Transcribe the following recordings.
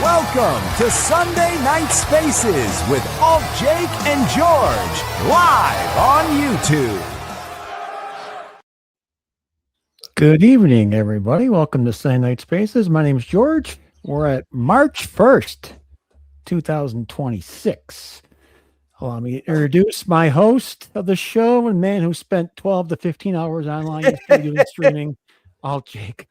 Welcome to Sunday Night Spaces with AltJake and George, live on YouTube. Good evening, everybody. Welcome to Sunday Night Spaces. My name is George. We're at March 1st, 2026. Allow me to introduce my host of the show and man who spent 12 to 15 hours online yesterday doing streaming, AltJake.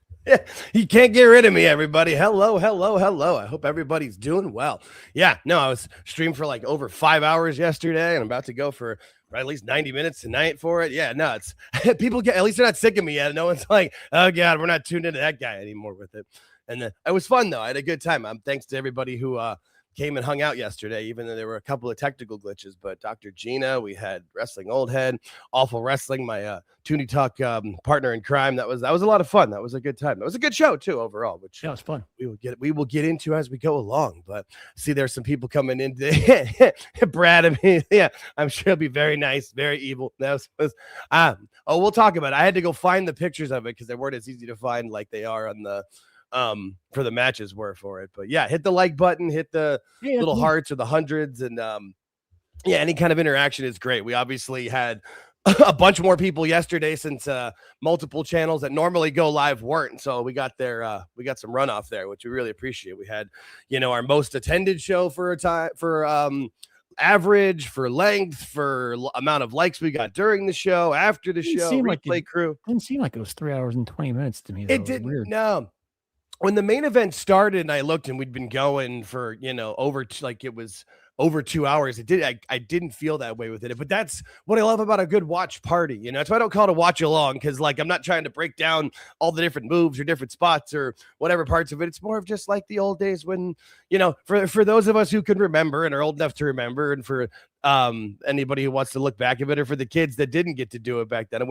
You can't get rid of me, everybody. Hello. I hope everybody's doing well. Yeah, no, I was streamed for like over 5 hours yesterday, and I'm about to go for at least 90 minutes tonight for it. Yeah, no, it's people get, at least they're not sick of me yet. No one's like, oh God, we're not tuned into that guy anymore with it. And it was fun though. I had a good time. Thanks to everybody who came and hung out yesterday, even though there were a couple of technical glitches. But Dr. Gina, we had Wrestling Old Head, Awful Wrestling, my Toonie Talk partner in crime. That was a lot of fun. That was a good time. That was a good show too overall, which yeah, it was fun. We will get into as we go along. But see, there's some people coming in Brad and me. Yeah, I'm sure it'll be very nice, very evil. That was we'll talk about it. I had to go find the pictures of it because they weren't as easy to find like they are on the for the matches were for it. But yeah, hit the like button, hit the little hearts or the hundreds, and yeah, any kind of interaction is great. We obviously had a bunch more people yesterday since multiple channels that normally go live weren't, so we got we got some runoff there, which we really appreciate. We had, our most attended show for a time, for average, for length, for amount of likes we got during the show, after the show, replay crew. Didn't seem like it was 3 hours and 20 minutes to me. It didn't. Weird. No. When the main event started and I looked and we'd been going for, it was over 2 hours. I didn't feel that way with it, but that's what I love about a good watch party. That's why I don't call it a watch along. Because I'm not trying to break down all the different moves or different spots or whatever parts of it. It's more of just like the old days when, for those of us who can remember and are old enough to remember, and for anybody who wants to look back at it, or for the kids that didn't get to do it back then,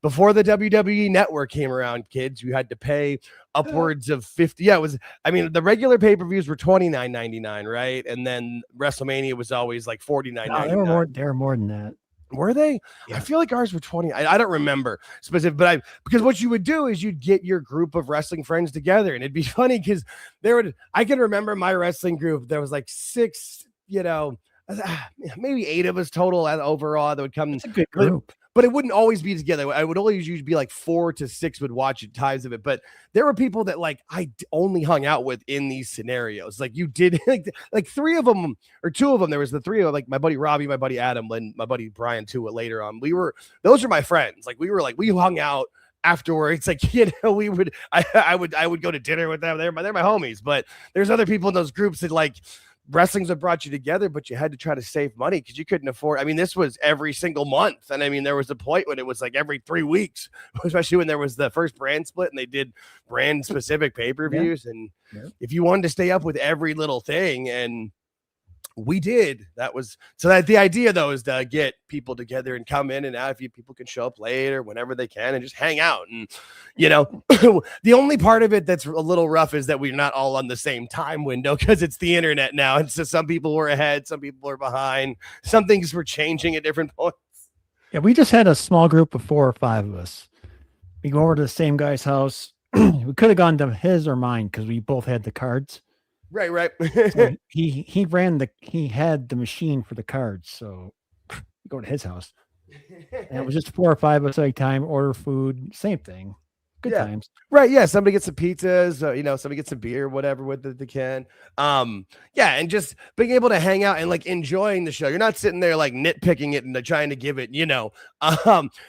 before the WWE network came around, kids, you had to pay upwards of 50. Yeah, the regular pay-per-views were $29.99, right? And then WrestleMania was always like $49.99. No, they were more than that. Were they? Yeah. I feel like ours were 20. I don't remember specific, but because what you would do is you'd get your group of wrestling friends together, and it'd be funny because I can remember my wrestling group. There was like 6, maybe 8 of us total overall that would come. It's a good group. But it wouldn't always be together. I would always usually be like 4 to 6 would watch at times of it. But there were people that I only hung out with in these scenarios. Like you did, like 3 of them or 2 of them. There was the 3 of like my buddy Robbie, my buddy Adam, and my buddy Brian too. Later on, those are my friends. We hung out afterwards. I would go to dinner with them. They're my homies. But there's other people in those groups that wrestling's what brought you together, but you had to try to save money because you couldn't afford. This was every single month. And there was a point when it was like every 3 weeks, especially when there was the first brand split and they did brand specific pay-per-views. And if you wanted to stay up with every little thing, and we did, that the idea though is to get people together and come in and out. If people can show up later, whenever they can, and just hang out. And the only part of it that's a little rough is that we're not all on the same time window because it's the internet now, and so some people were ahead, some people were behind, some things were changing at different points. Yeah, we just had a small group of 4 or 5 of us. We go over to the same guy's house. We could have gone to his or mine because we both had the cards. Right. So he had the machine for the cards, so we go to his house. And it was just 4 or 5 of us at a time, order food, same thing. Good times. Right. Yeah. Somebody gets some pizzas, somebody gets some beer, whatever with it they can. Yeah. And just being able to hang out and enjoying the show. You're not sitting there nitpicking it and trying to give it,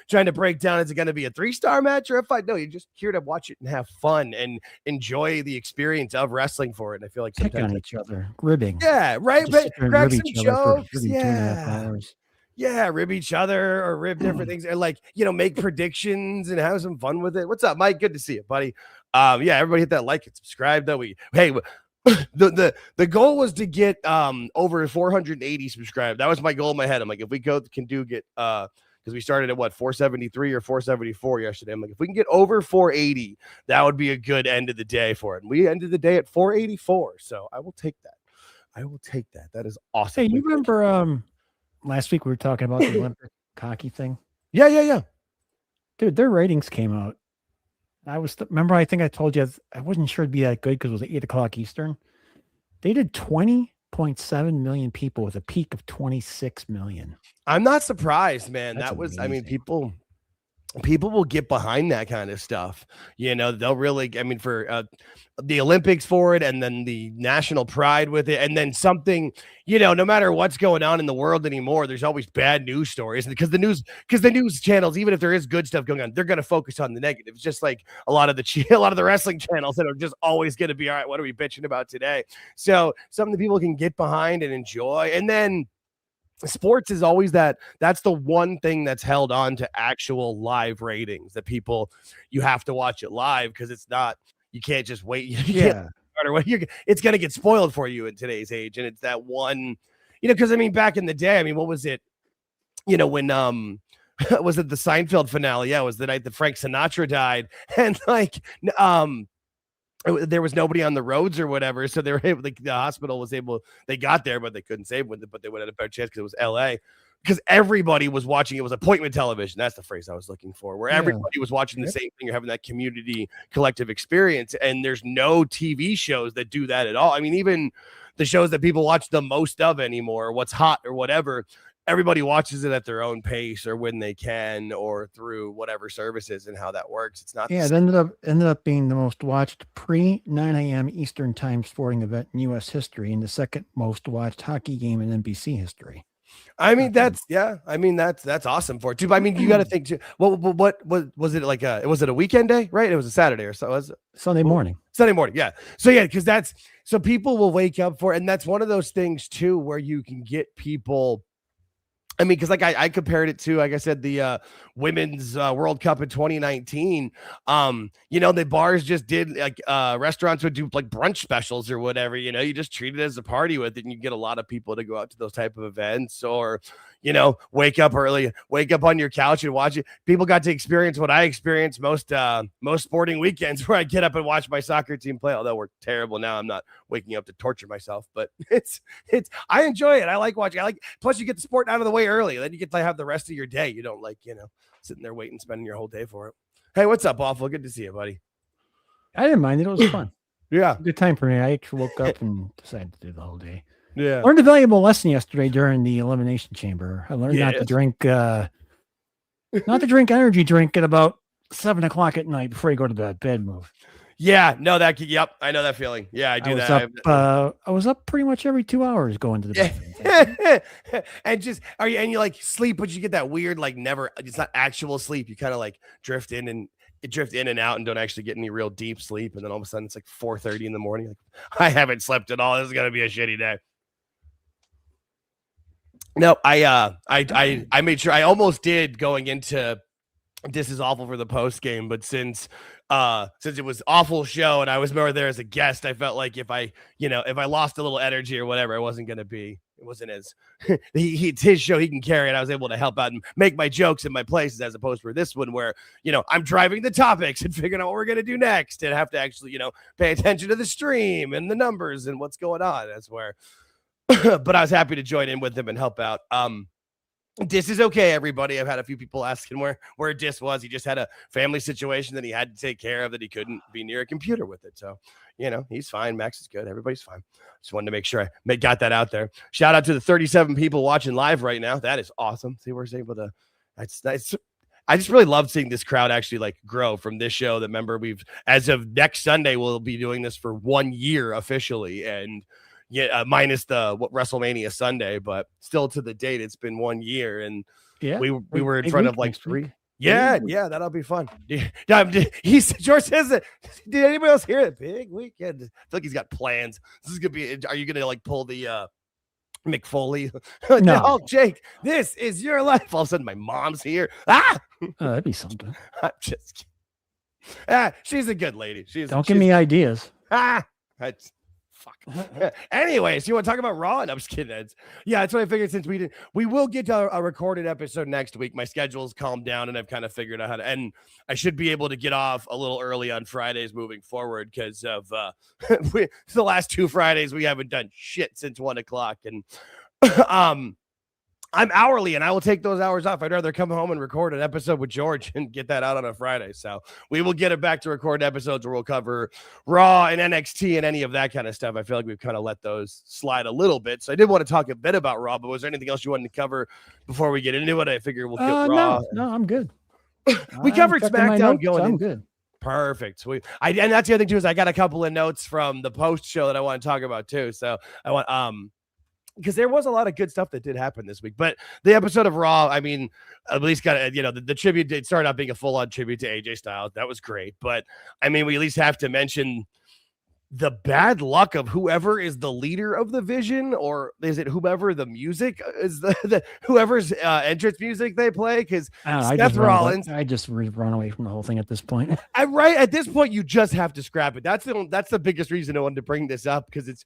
trying to break down, is it going to be a 3-star match or a 5? No, you're just here to watch it and have fun and enjoy the experience of wrestling for it. And I feel like sometimes on each other, ribbing. Yeah. Right. But crack some jokes. Yeah. Yeah, rib each other or rib different things, and make predictions and have some fun with it. What's up, Mike? Good to see you, buddy. Yeah, everybody hit that like and subscribe. Though the goal was to get over 480 subscribed. That was my goal in my head. I'm like, if we get because we started at 473 or 474 yesterday. I'm like, if we can get over 480, that would be a good end of the day for it. And we ended the day at 484. So I will take that. That is awesome. Hey, you remember last week we were talking about the Olympic hockey thing? Yeah. Dude, their ratings came out. Remember, I think I told you I wasn't sure it'd be that good because it was 8 o'clock Eastern. They did 20.7 million people with a peak of 26 million. I'm not surprised, man. That's That was, I mean, amazing. people will get behind that kind of stuff. They'll really, I mean, for the Olympics for it, and then the national pride with it, and then something, no matter what's going on in the world anymore, there's always bad news stories because the news channels, even if there is good stuff going on, they're going to focus on the negatives, just like a lot of the wrestling channels that are just always going to be, all right, what are we bitching about today? So something that people can get behind and enjoy. And then sports is always that's the one thing that's held on to actual live ratings, that you have to watch it live, because it's not, you can't just wait. It's going to get spoiled for you in today's age. And it's that one, because I mean, back in the day, I mean, what was it, when was it the Seinfeld finale? Yeah, it was the night that Frank Sinatra died, and there was nobody on the roads or whatever, so they were able. The hospital was able. They got there, but they couldn't save with it. But they would have a better chance because it was L.A. Because everybody was watching. It was appointment television. That's the phrase I was looking for, where everybody was watching the same thing. You're having that community collective experience, and there's no TV shows that do that at all. I mean, even the shows that people watch the most of anymore, what's hot or whatever, everybody watches it at their own pace or when they can or through whatever services, and how that works. It's not. Yeah, it ended up being the most watched pre 9 a.m. Eastern time sporting event in U.S. history, and the second most watched hockey game in NBC history. I mean, that's awesome for it too. But I mean, you got to think too. What was it like? Was it a weekend day? Right? It was a Saturday or so. Was it Sunday morning? Sunday morning, yeah. So yeah, because so people will wake up for it, and that's one of those things too where you can get people. I mean, because like I compared it to, like I said, the women's World Cup in 2019. The bars just did restaurants would do like brunch specials or whatever. You just treat it as a party with it, and you get a lot of people to go out to those type of events, or wake up early, wake up on your couch and watch it. People got to experience what I experienced most sporting weekends, where I get up and watch my soccer team play. Although we're terrible now, I'm not waking up to torture myself, but I enjoy it. I like watching. Plus you get the sport out of the way early, then you get to have the rest of your day. You don't sitting there waiting, spending your whole day for it. Hey, what's up, Awful? Good to see you, buddy. I didn't mind it. It was fun. Yeah, good time for me. I actually woke up and decided to do the whole day. Yeah, learned a valuable lesson yesterday during the Elimination Chamber. I learned not to drink energy drink at about 7 o'clock at night before you go to the bed. Move. Yeah, no, yep, I know that feeling. Yeah, I do that. I was up pretty much every 2 hours going to the bed. And you like sleep, but you get that weird, like never, it's not actual sleep. You kind of like drift in and out and don't actually get any real deep sleep. And then all of a sudden it's like 4:30 in the morning. Like, I haven't slept at all. This is going to be a shitty day. No, I made sure. I almost did going into this is awful for the post game, but since it was awful show and I was more there as a guest, I felt like if I lost a little energy or whatever, it wasn't as it's his show, he can carry it. I was able to help out and make my jokes in my places, as opposed to this one where I'm driving the topics and figuring out what we're gonna do next and have to actually pay attention to the stream and the numbers and what's going on. That's where. But I was happy to join in with him and help out. Dis is okay, everybody. I've had a few people asking where Dis was. He just had a family situation that he had to take care of, that he couldn't be near a computer with it. So, he's fine. Max is good. Everybody's fine. Just wanted to make sure I got that out there. Shout out to the 37 people watching live right now. That is awesome. See, we're able to. That's nice. I just really love seeing this crowd actually like grow from this show. That remember as of next Sunday, we'll be doing this for 1 year officially, and. Yeah, minus the WrestleMania Sunday, but still to the date, it's been 1 year, and we were in front of like 3. Yeah, that'll be fun. George says it. Did anybody else hear it? Big weekend. I feel like he's got plans. This is gonna be. Are you gonna like pull the Mick Foley? No, Jake. This is your life. All of a sudden, my mom's here. That'd be something. I'm just kidding. She's a good lady. Don't give me ideas. That's. Fuck. Anyways, you want to talk about Raw? And I'm just kidding. That's what I figured. Since we will get to a recorded episode next week. My schedule's calmed down, and I've kind of figured out how to. And I should be able to get off a little early on Fridays moving forward because of the last 2 Fridays we haven't done shit since 1 o'clock. And I'm hourly and I will take those hours off. I'd rather come home and record an episode with George and get that out on a Friday. So we will get it back to record episodes where we'll cover Raw and NXT and any of that kind of stuff. I feel like we've kind of let those slide a little bit. So I did want to talk a bit about Raw, but was there anything else you wanted to cover before we get into it? I figure we'll get Raw. No, I'm good. We covered SmackDown going I'm in. good. Perfect. Sweet. And that's the other thing too, is I got a couple of notes from the post show that I want to talk about too. So I want, because there was a lot of good stuff that did happen this week, but the episode of Raw, I mean, at least got, the tribute, it started out being a full-on tribute to AJ Styles. That was great. But I mean, we at least have to mention the bad luck of whoever is the leader of the Vision, or is it whoever the music is, whoever's entrance music they play? Because Seth Rollins, I just run away from the whole thing at this point. Right at this point, you just have to scrap it. That's the biggest reason I wanted to bring this up, because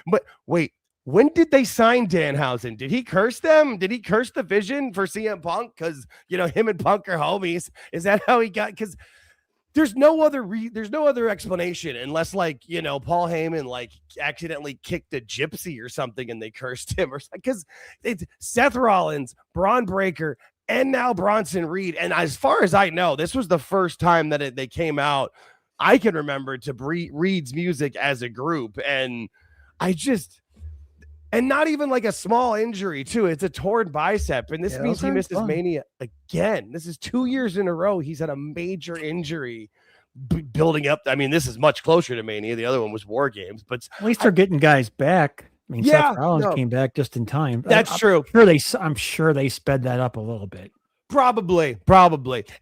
but wait. When did they sign Danhausen? Did he curse them? Did he curse the Vision for CM Punk? Because, him and Punk are homies. Is that how he got? Because there's no other explanation unless, Paul Heyman, accidentally kicked a gypsy or something and they cursed him. Or because it's Seth Rollins, Braun Breaker, and now Bronson Reed. And as far as I know, this was the first time that they came out, I can remember, to Reed's music as a group. And and not even a small injury too. It's a torn bicep. And this means he misses Mania again. This is 2 years in a row. He's had a major injury building up. I mean, this is much closer to Mania. The other one was War Games, but at least they're getting guys back. I mean, Seth Rollins came back just in time. That's true. I'm sure they sped that up a little bit. Probably.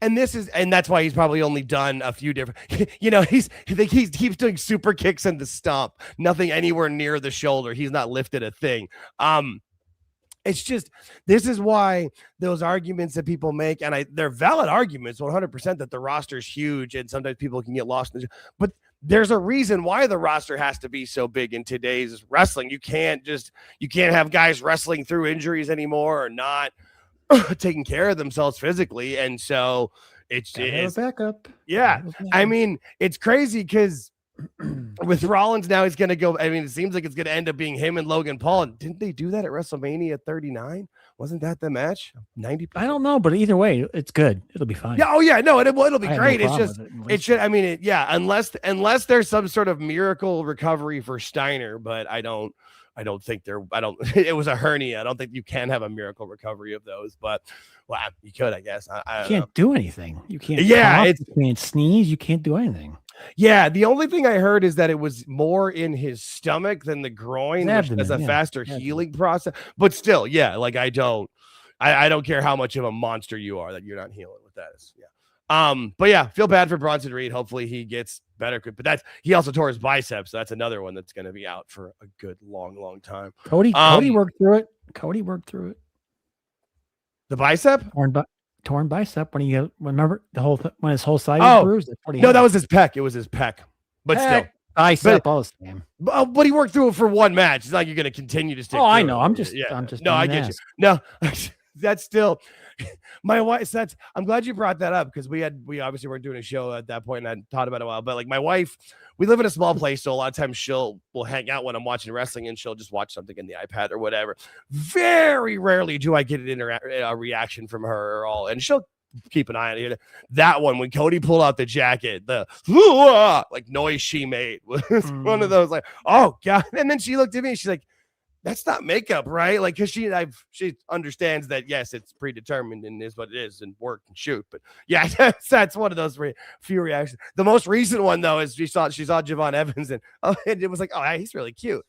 And that's why he's probably only done a few different, he's doing super kicks and the stomp, nothing anywhere near the shoulder. He's not lifted a thing. It's just, this is why those arguments that people make, and they're valid arguments 100%, that the roster's huge and sometimes people can get lost in but there's a reason why the roster has to be so big in today's wrestling. You can't have guys wrestling through injuries anymore or not taking care of themselves physically. And so it's backup. Yeah. I mean, it's crazy because with Rollins now, he's going to go. I mean, it seems like it's going to end up being him and Logan Paul. And didn't they do that at WrestleMania 39? Wasn't that the match? 90%? I don't know, but either way, it's good. It'll be fine. Yeah. Oh yeah. No, it'll be great. No, it's just, it should, unless there's some sort of miracle recovery for Steiner, but I don't think it was a hernia. I don't think you can have a miracle recovery of those, but you could, I guess. You can't do anything. You can't. Yeah. You can't sneeze. You can't do anything. Yeah. The only thing I heard is that it was more in his stomach than the groin, which has a faster healing process, but still, yeah. I don't care how much of a monster you are that you're not healing with that. But yeah, feel bad for Bronson Reed. Hopefully he gets better, but he also tore his biceps. So that's another one that's going to be out for a good long time. Cody worked through it. The bicep? Torn bicep when he remember when his whole side was bruised. No, that was his pec. It was his pec. But still, bicep all the same. But he worked through it for one match. It's like you're going to continue to stick. I know. I'm just. No, I get you. No, that's still my wife. I'm glad you brought that up because we obviously weren't doing a show at that point, and I thought about it a while. But my wife, we live in a small place, so a lot of times we'll hang out when I'm watching wrestling, and she'll just watch something in the iPad or whatever. Very rarely do I get a reaction from her or all, and she'll keep an eye on it. That one, when Cody pulled out the jacket, the noise she made was one of those oh god. And then she looked at me, she's like, that's not makeup, right? Because she understands that, yes, it's predetermined and is what it is and work and shoot. But yeah, that's one of those few reactions. The most recent one, though, is she saw Javon Evans and it was he's really cute.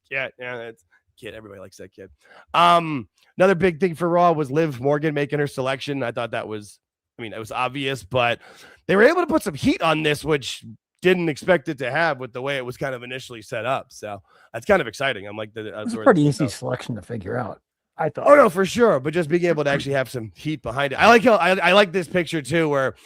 Yeah, that's kid. Everybody likes that kid. Another big thing for Raw was Liv Morgan making her selection. I thought that was, it was obvious, but they were able to put some heat on this, which didn't expect it to have with the way it was kind of initially set up. So that's kind of exciting. I'm like, it's a pretty easy selection to figure out, I thought. Oh no, for sure. But just being able to actually have some heat behind it. I like how I like this picture too, where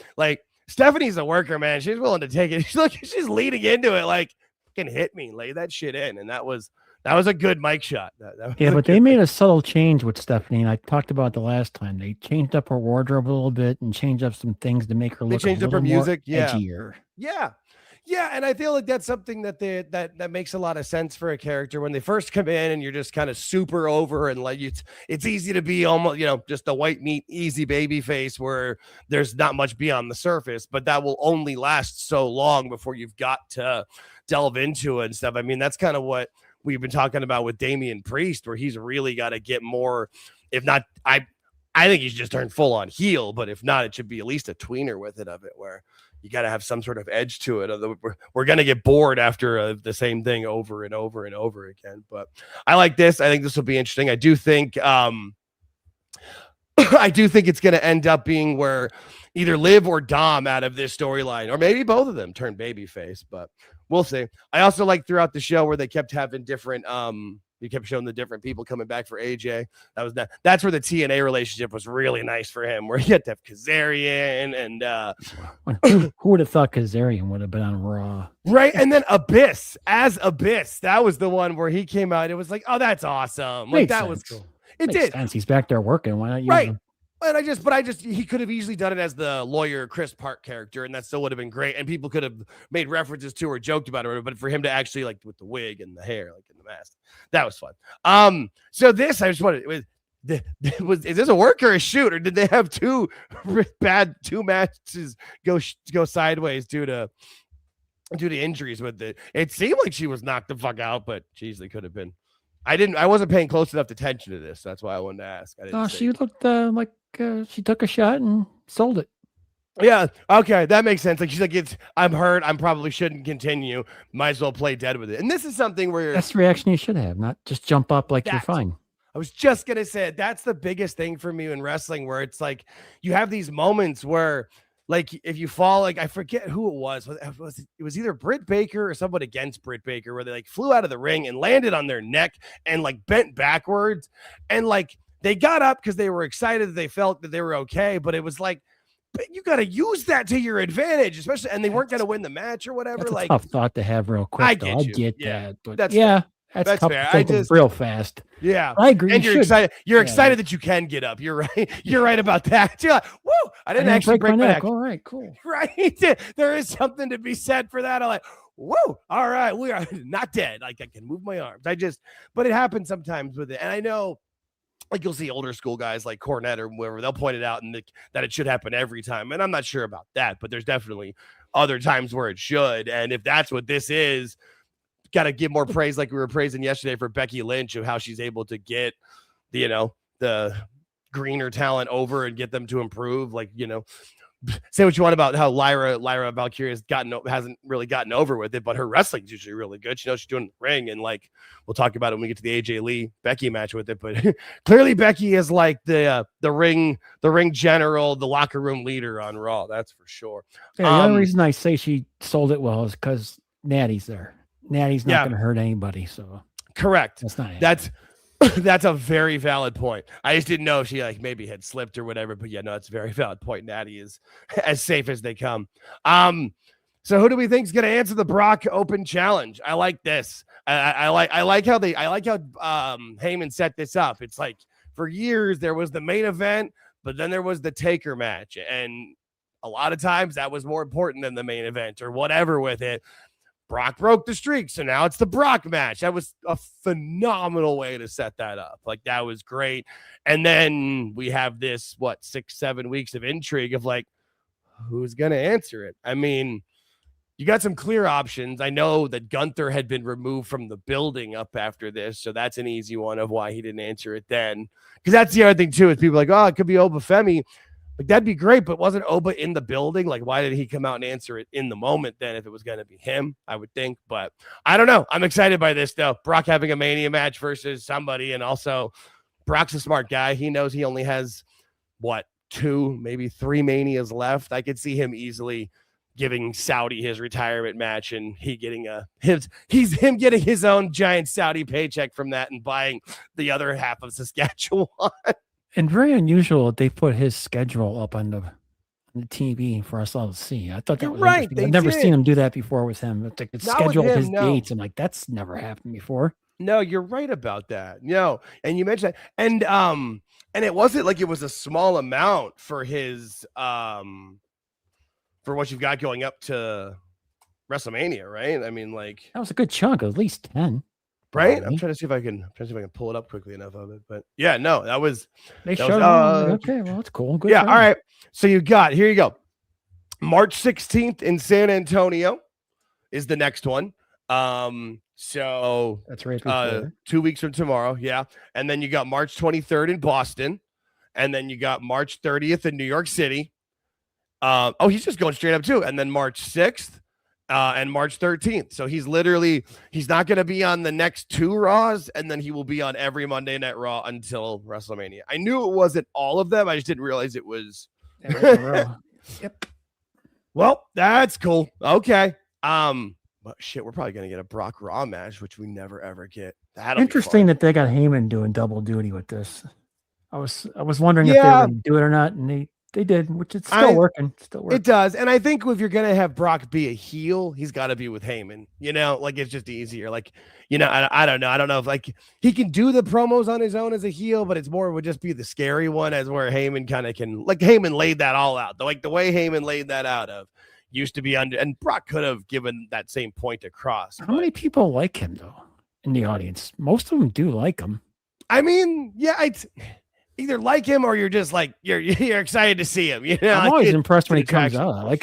Stephanie's a worker, man. She's willing to take it. She's leading into it. Can hit me, lay that shit in. And that was a good mic shot. But they made a subtle change with Stephanie, and I talked about the last time. They changed up her wardrobe a little bit and changed up some things to make her look. They changed up her music, edgier. Yeah. Yeah, and I feel like that's something that that makes a lot of sense for a character when they first come in and you're just kind of super over and like it's easy to be almost, just a white meat easy baby face where there's not much beyond the surface, but that will only last so long before you've got to delve into it and stuff. I mean, that's kind of what we've been talking about with Damian Priest, where he's really got to get more, if not, I think he's just turned full on heel, but if not, it should be at least a tweener with it of it where you got to have some sort of edge to it. We're going to get bored after the same thing over and over and over again. But I like this. I think this will be interesting. I do think it's going to end up being where either Liv or Dom out of this storyline, or maybe both of them turn babyface, but we'll see. I also like throughout the show where they kept having different, you kept showing the different people coming back for AJ. That's where the TNA relationship was really nice for him, where you had to have Kazarian and who would have thought Kazarian would have been on Raw? Right. And then Abyss. That was the one where he came out. It was like, oh, that's awesome. Like that was cool. It Makes did. sense. He's back there working. Why not use him? And he could have easily done it as the lawyer Chris Park character, and that still would have been great. And people could have made references to or joked about it, but for him to actually like with the wig and the hair, like in the mask, that was fun. So this, I just wanted, is this a work or a shoot, or did they have two matches go sideways due to injuries with it? It seemed like she was knocked the fuck out, but geez, they could have been. I wasn't paying close enough attention to this. That's why I wanted to ask. She looked like she took a shot and sold it. Yeah. Okay. That makes sense. Like she's like, I'm hurt. I probably shouldn't continue. Might as well play dead with it. And this is something where that's the reaction you should have, not just jump up like you're fine. I was just going to say that's the biggest thing for me in wrestling, where it's like, you have these moments where, like, if you fall, like, I forget who it was. It was either Britt Baker or someone against Britt Baker, where they like flew out of the ring and landed on their neck and like bent backwards. And like, they got up because they were excited that they felt that they were okay. But it was like, but you got to use that to your advantage, especially, and they weren't going to win the match or whatever. That's like, a tough thought to have real quick. I get that. But that's tough fair. to take real fast. Yeah, I agree. And you're excited. You're excited that you can get up. You're right. You're right about that. You're like, woo! I didn't actually break my neck. All right, cool. Right. There is something to be said for that. I'm like, whoa! All right, we are not dead. Like I can move my arms. But it happens sometimes with it, and I know. Like you'll see older school guys like Cornette or whoever, they'll point it out and that it should happen every time. And I'm not sure about that, but there's definitely other times where it should. And if that's what this is, got to give more praise, like we were praising yesterday for Becky Lynch, of how she's able to get the greener talent over and get them to improve. Like, say what you want about how Lyra Valkyria hasn't really gotten over with it, but her wrestling's usually really good. She knows she's doing the ring, and like we'll talk about it when we get to the AJ Lee Becky match with it. But clearly Becky is like the ring general, the locker room leader on Raw. That's for sure. Yeah, the only reason I say she sold it well is because Natty's there. Natty's not going to hurt anybody. So correct. That's not. That's a very valid point. I just didn't know if she like maybe had slipped or whatever, but yeah, no, it's a very valid point. Natty is as safe as they come. So who do we think is going to answer the Brock Open Challenge? I like this. I like how Heyman set this up. It's like for years there was the main event, but then there was the Taker match, and a lot of times that was more important than the main event or whatever with it. Brock broke the streak, so now it's the Brock match. That was a phenomenal way to set that up. Like, that was great. And then we have this, 6-7 weeks of intrigue of like, who's going to answer it? I mean, you got some clear options. I know that Gunther had been removed from the building up after this, so that's an easy one of why he didn't answer it then. Because that's the other thing, too, is people are like, oh, it could be Oba Femi. Like, that'd be great, but wasn't Oba in the building? Like, why did he come out and answer it in the moment then if it was going to be him, I would think. But I don't know. I'm excited by this, though. Brock having a Mania match versus somebody, and also Brock's a smart guy. He knows he only has, 2, maybe 3 Manias left. I could see him easily giving Saudi his retirement match, and he getting him getting his own giant Saudi paycheck from that and buying the other half of Saskatchewan. And very unusual that they put his schedule up on the TV for us all to see. I thought that was right. I've never seen him do that before with him. It's like it's scheduled his dates. I'm like, that's never happened before. No, you're right about that. No, and you mentioned that. And it wasn't like it was a small amount for his for what you've got going up to WrestleMania, right? I mean, like That was a good chunk, at least 10. right? probably. I'm trying to see if I can pull it up quickly enough of it. But yeah, no, that was They that showed was, it. Okay, well, that's cool. Good yeah, for all them. right. So here you go. March 16th in San Antonio is the next one. So That's right before. 2 weeks from tomorrow, yeah. And then you got March 23rd in Boston, and then you got March 30th in New York City. He's just going straight up too. And then March 6th and March 13th. So he's not going to be on the next 2 Raws, and then he will be on every Monday Night Raw until WrestleMania. I knew it wasn't all of them. I just didn't realize it was. Yep. Well, that's cool. Okay. But shit, we're probably gonna get a Brock Raw match, which we never ever get. That'll Interesting that they got Heyman doing double duty with this. I was wondering if they were going to do it or not, and they did, which it's still working. It does, and I think if you're gonna have Brock be a heel, he's got to be with Heyman. You know, like it's just easier. Like, you know, I don't know. I don't know if like he can do the promos on his own as a heel, but it's more would just be the scary one, as where Heyman kind of can, like Heyman laid that all out. Like the way Heyman laid that out of used to be under, and Brock could have given that same point across. How many people like him though in the audience? Most of them do like him. I mean, yeah, it's either like him or you're just like you're excited to see him. You know, I'm always impressed when he comes out. I like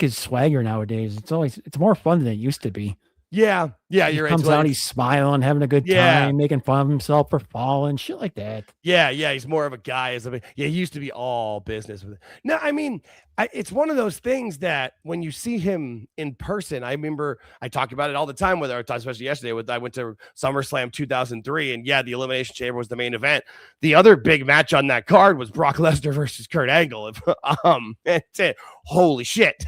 his swagger nowadays. It's more fun than it used to be. Yeah, he you're comes right. out, he's smiling, having a good time, making fun of himself for falling, shit like that. Yeah, he's more of a guy. He used to be all business with it. No, I mean, it's one of those things that when you see him in person, I remember I talk about it all the time with our, especially yesterday. I went to SummerSlam 2003, and the Elimination Chamber was the main event. The other big match on that card was Brock Lesnar versus Kurt Angle. Holy shit!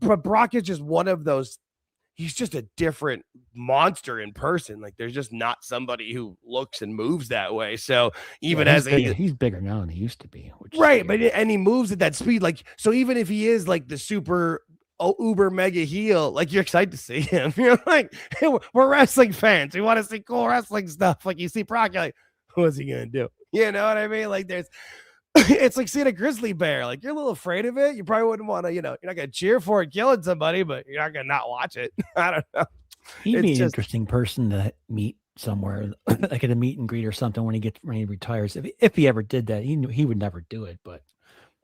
But Brock is just one of those. He's just a different monster in person. Like there's just not somebody who looks and moves that way. So even he's bigger now than he used to be, right? But and he moves at that speed. Like so, even if he is like the super uber mega heel, like you're excited to see him. You're like, hey, we're wrestling fans. We want to see cool wrestling stuff. Like you see Brock, you're like, what's he gonna do? You know what I mean? Like there's. It's like seeing a grizzly bear. Like you're a little afraid of it. You probably wouldn't want to, you're not going to cheer for it killing somebody, but you're not going to not watch it. I don't know. He'd be an interesting person to meet somewhere, like at a meet and greet or something when he retires. If he ever did that, he would never do it. But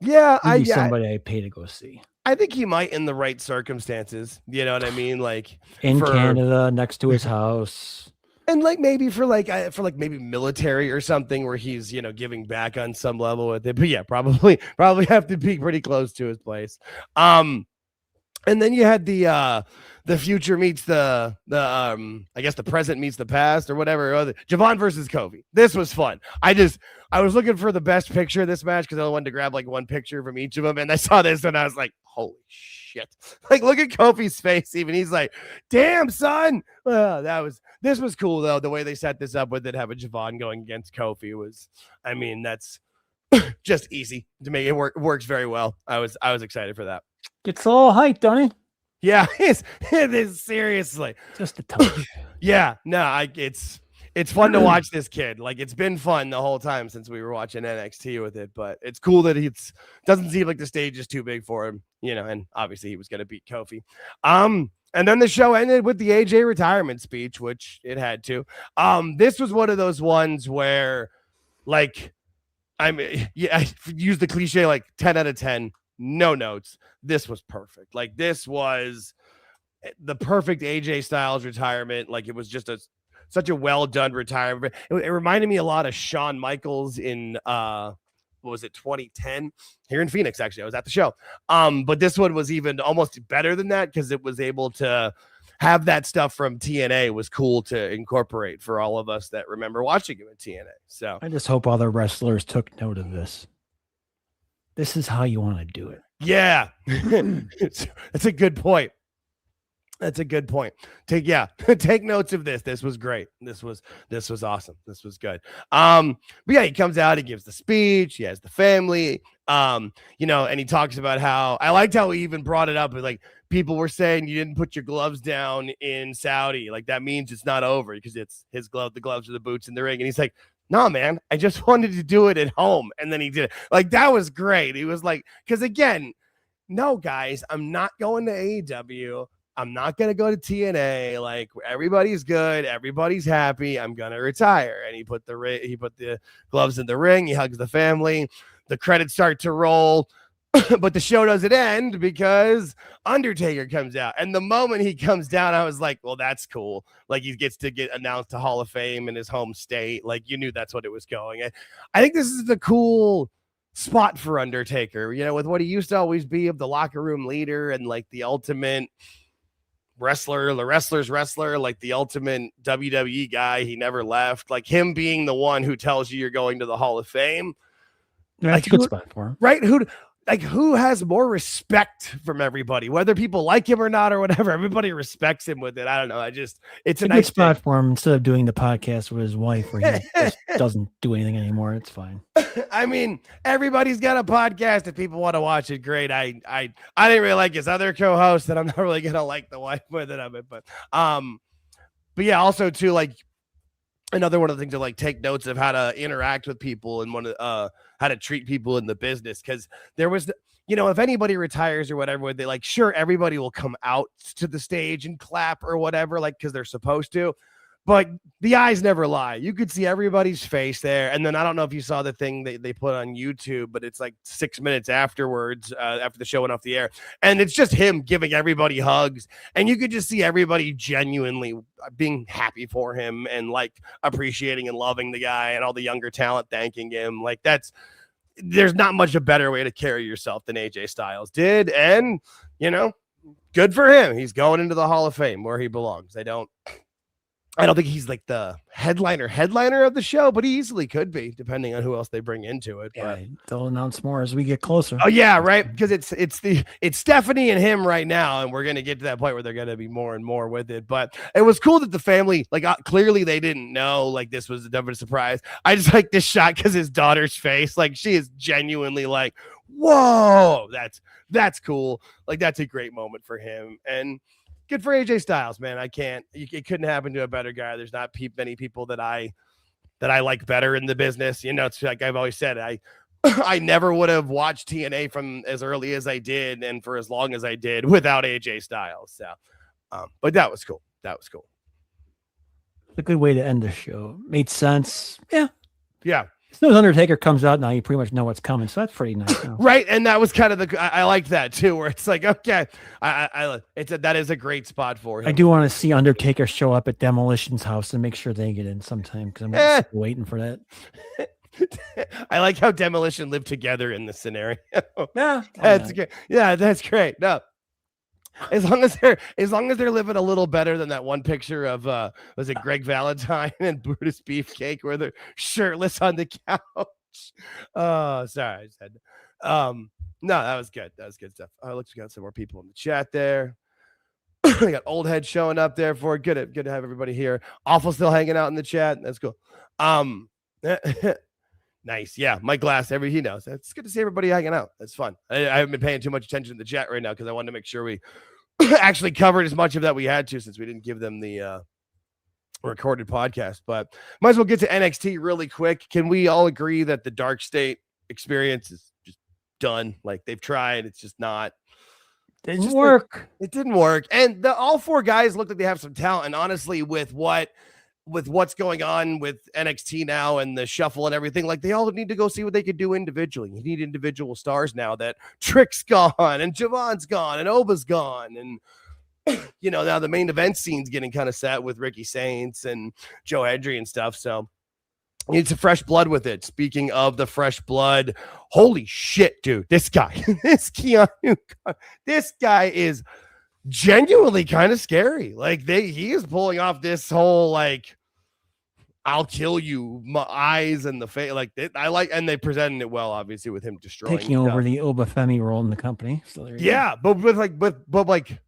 somebody I'd pay to go see. I think he might in the right circumstances. You know what I mean? Like in Canada, next to his house. And like maybe for maybe military or something where he's giving back on some level with it, but yeah, probably have to be pretty close to his place. And then you had the future meets the I guess the present meets the past or whatever. Javon versus Kofi. This was fun. I was looking for the best picture of this match because I wanted to grab like one picture from each of them, and I saw this and I was like, holy shit. Like look at Kofi's face. Even he's like, damn son. This was cool though. The way they set this up with it, having Javon going against Kofi was, I mean, that's just easy to make it work. Works very well. I was excited for that. Gets all hyped, don't he? Yeah, it is seriously just a touch. Yeah, no, it's fun to watch this kid. Like it's been fun the whole time since we were watching NXT with it, but it's cool that doesn't seem like the stage is too big for him, and obviously he was going to beat Kofi. And then the show ended with the AJ retirement speech, which it had to. This was one of those ones where like I use the cliche like 10 out of 10, no notes. This was perfect. Like this was the perfect AJ Styles retirement. Like it was just such a well done retirement. It reminded me a lot of Shawn Michaels in what was it, 2010 here in Phoenix. Actually, I was at the show. But this one was even almost better than that because it was able to have that stuff from TNA. Was cool to incorporate for all of us that remember watching it at TNA. So I just hope other wrestlers took note of this. This is how you want to do it. Yeah, that's a good point. That's a good point. Take notes of this. This was great. This was awesome. This was good. But yeah, he comes out, he gives the speech, he has the family, and he talks about how I liked how he even brought it up with like people were saying you didn't put your gloves down in Saudi. Like that means it's not over because it's his glove, the gloves are the boots in the ring. And he's like, no, man, I just wanted to do it at home. And then he did it. Like that was great. He was like, because again, no, guys, I'm not going to AEW. I'm not going to go to TNA. Like, everybody's good. Everybody's happy. I'm going to retire. And he put the gloves in the ring. He hugs the family. The credits start to roll. But the show doesn't end because Undertaker comes out. And the moment he comes down, I was like, well, that's cool. Like, he gets to get announced to Hall of Fame in his home state. Like, you knew that's what it was going. I think this is the cool spot for Undertaker, you know, with what he used to always be of the locker room leader and like the ultimate wrestler, the wrestler's wrestler, like the ultimate WWE guy. He never left. Like, him being the one who tells you you're going to the Hall of Fame. Yeah, that's a good spot for him. Right? Who has more respect from everybody, whether people like him or not or whatever? Everybody respects him with it. I don't know. It's a nice good spot for him instead of doing the podcast with his wife where he just doesn't do anything anymore. It's fine. I mean, everybody's got a podcast. If people want to watch it, great. I didn't really like his other co-host, and I'm not really gonna like the wife with it of it. But yeah, also too, like, another one of the things to like take notes of how to interact with people and how to treat people in the business. Cause there was, you know, if anybody retires or whatever, they like, sure, everybody will come out to the stage and clap or whatever, like, cause they're supposed to, but the eyes never lie. You could see everybody's face there. And then I don't know if you saw the thing they put on YouTube, but it's like 6 minutes afterwards, after the show went off the air. And it's just him giving everybody hugs. And you could just see everybody genuinely being happy for him and like appreciating and loving the guy, and all the younger talent thanking him. Like, there's not much a better way to carry yourself than AJ Styles did. And, you know, good for him. He's going into the Hall of Fame where he belongs. I don't think he's like the headliner of the show, but he easily could be, depending on who else they bring into it. Yeah, they'll announce more as we get closer. Oh yeah, right. Because it's Stephanie and him right now, and we're gonna get to that point where they're gonna be more and more with it. But it was cool that the family, like, clearly they didn't know, like, this was a double surprise. I just like this shot because his daughter's face, like, she is genuinely like, whoa, that's cool. Like, that's a great moment for him. And good for AJ Styles, man. It couldn't happen to a better guy. There's not many people that I like better in the business. You know, it's like I've always said, I never would have watched TNA from as early as I did and for as long as I did without AJ Styles. So, but that was cool. It's a good way to end the show. Made sense. Yeah. As soon as Undertaker comes out now, you pretty much know what's coming. So that's pretty nice. Right. And that was kind of I liked that too, where it's like, okay, that is a great spot for him. I do want to see Undertaker show up at Demolition's house and make sure they get in sometime, because I'm waiting for that. I like how Demolition lived together in this scenario. Yeah. That's good. Yeah, that's great. No. As long as they're living a little better than that one picture of was it Greg Valentine and Brutus Beefcake where they're shirtless on the couch. Oh, sorry, I just had no, that was good. That was good stuff. Looks like we got some more people in the chat there. We got Old Head showing up there for good to have everybody here. Awful still hanging out in the chat. That's cool. Nice. Yeah. Mike Glass, he knows. It's good to see everybody hanging out. That's fun. I haven't been paying too much attention to the chat right now because I wanted to make sure we actually covered as much of that we had to, since we didn't give them the recorded podcast. But might as well get to NXT really quick. Can we all agree that the Dark State experience is just done? Like, they've tried. It's just not. Didn't work. It didn't work. And all four guys look like they have some talent. And honestly, with what's going on with NXT now and the shuffle and everything, like, they all need to go see what they could do individually. You need individual stars now that Trick's gone and Javon's gone and Oba's gone. And, you know, now the main event scene's getting kind of set with Ricky Saints and Joe Hendry and stuff. So you need some fresh blood with it. Speaking of the fresh blood, holy shit, dude, this guy, this Keanu, this guy is genuinely kind of scary. Like, he is pulling off this whole, like, I'll kill you, my eyes and the face, like, and they presented it well, obviously, with him destroying, taking over the Oba Femi role in the company. So but with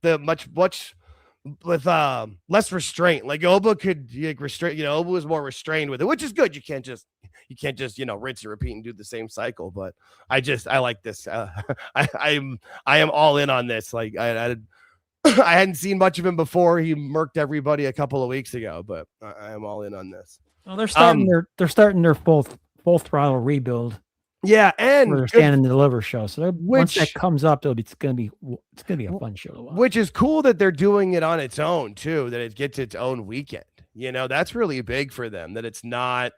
the much with less restraint. Like, Oba could restrain, you know, Oba was more restrained with it, which is good. You can't just you know, rinse and repeat and do the same cycle. But I like this. I am all in on this. Like, I hadn't seen much of him before. He murked everybody a couple of weeks ago, but I am all in on this. Well, they're starting their full throttle rebuild. Yeah, and for their Stand and Deliver show. So once that which comes up, it's gonna be a fun show to watch. which is cool that they're doing it on its own too, that it gets its own weekend. You know, that's really big for them, that it's not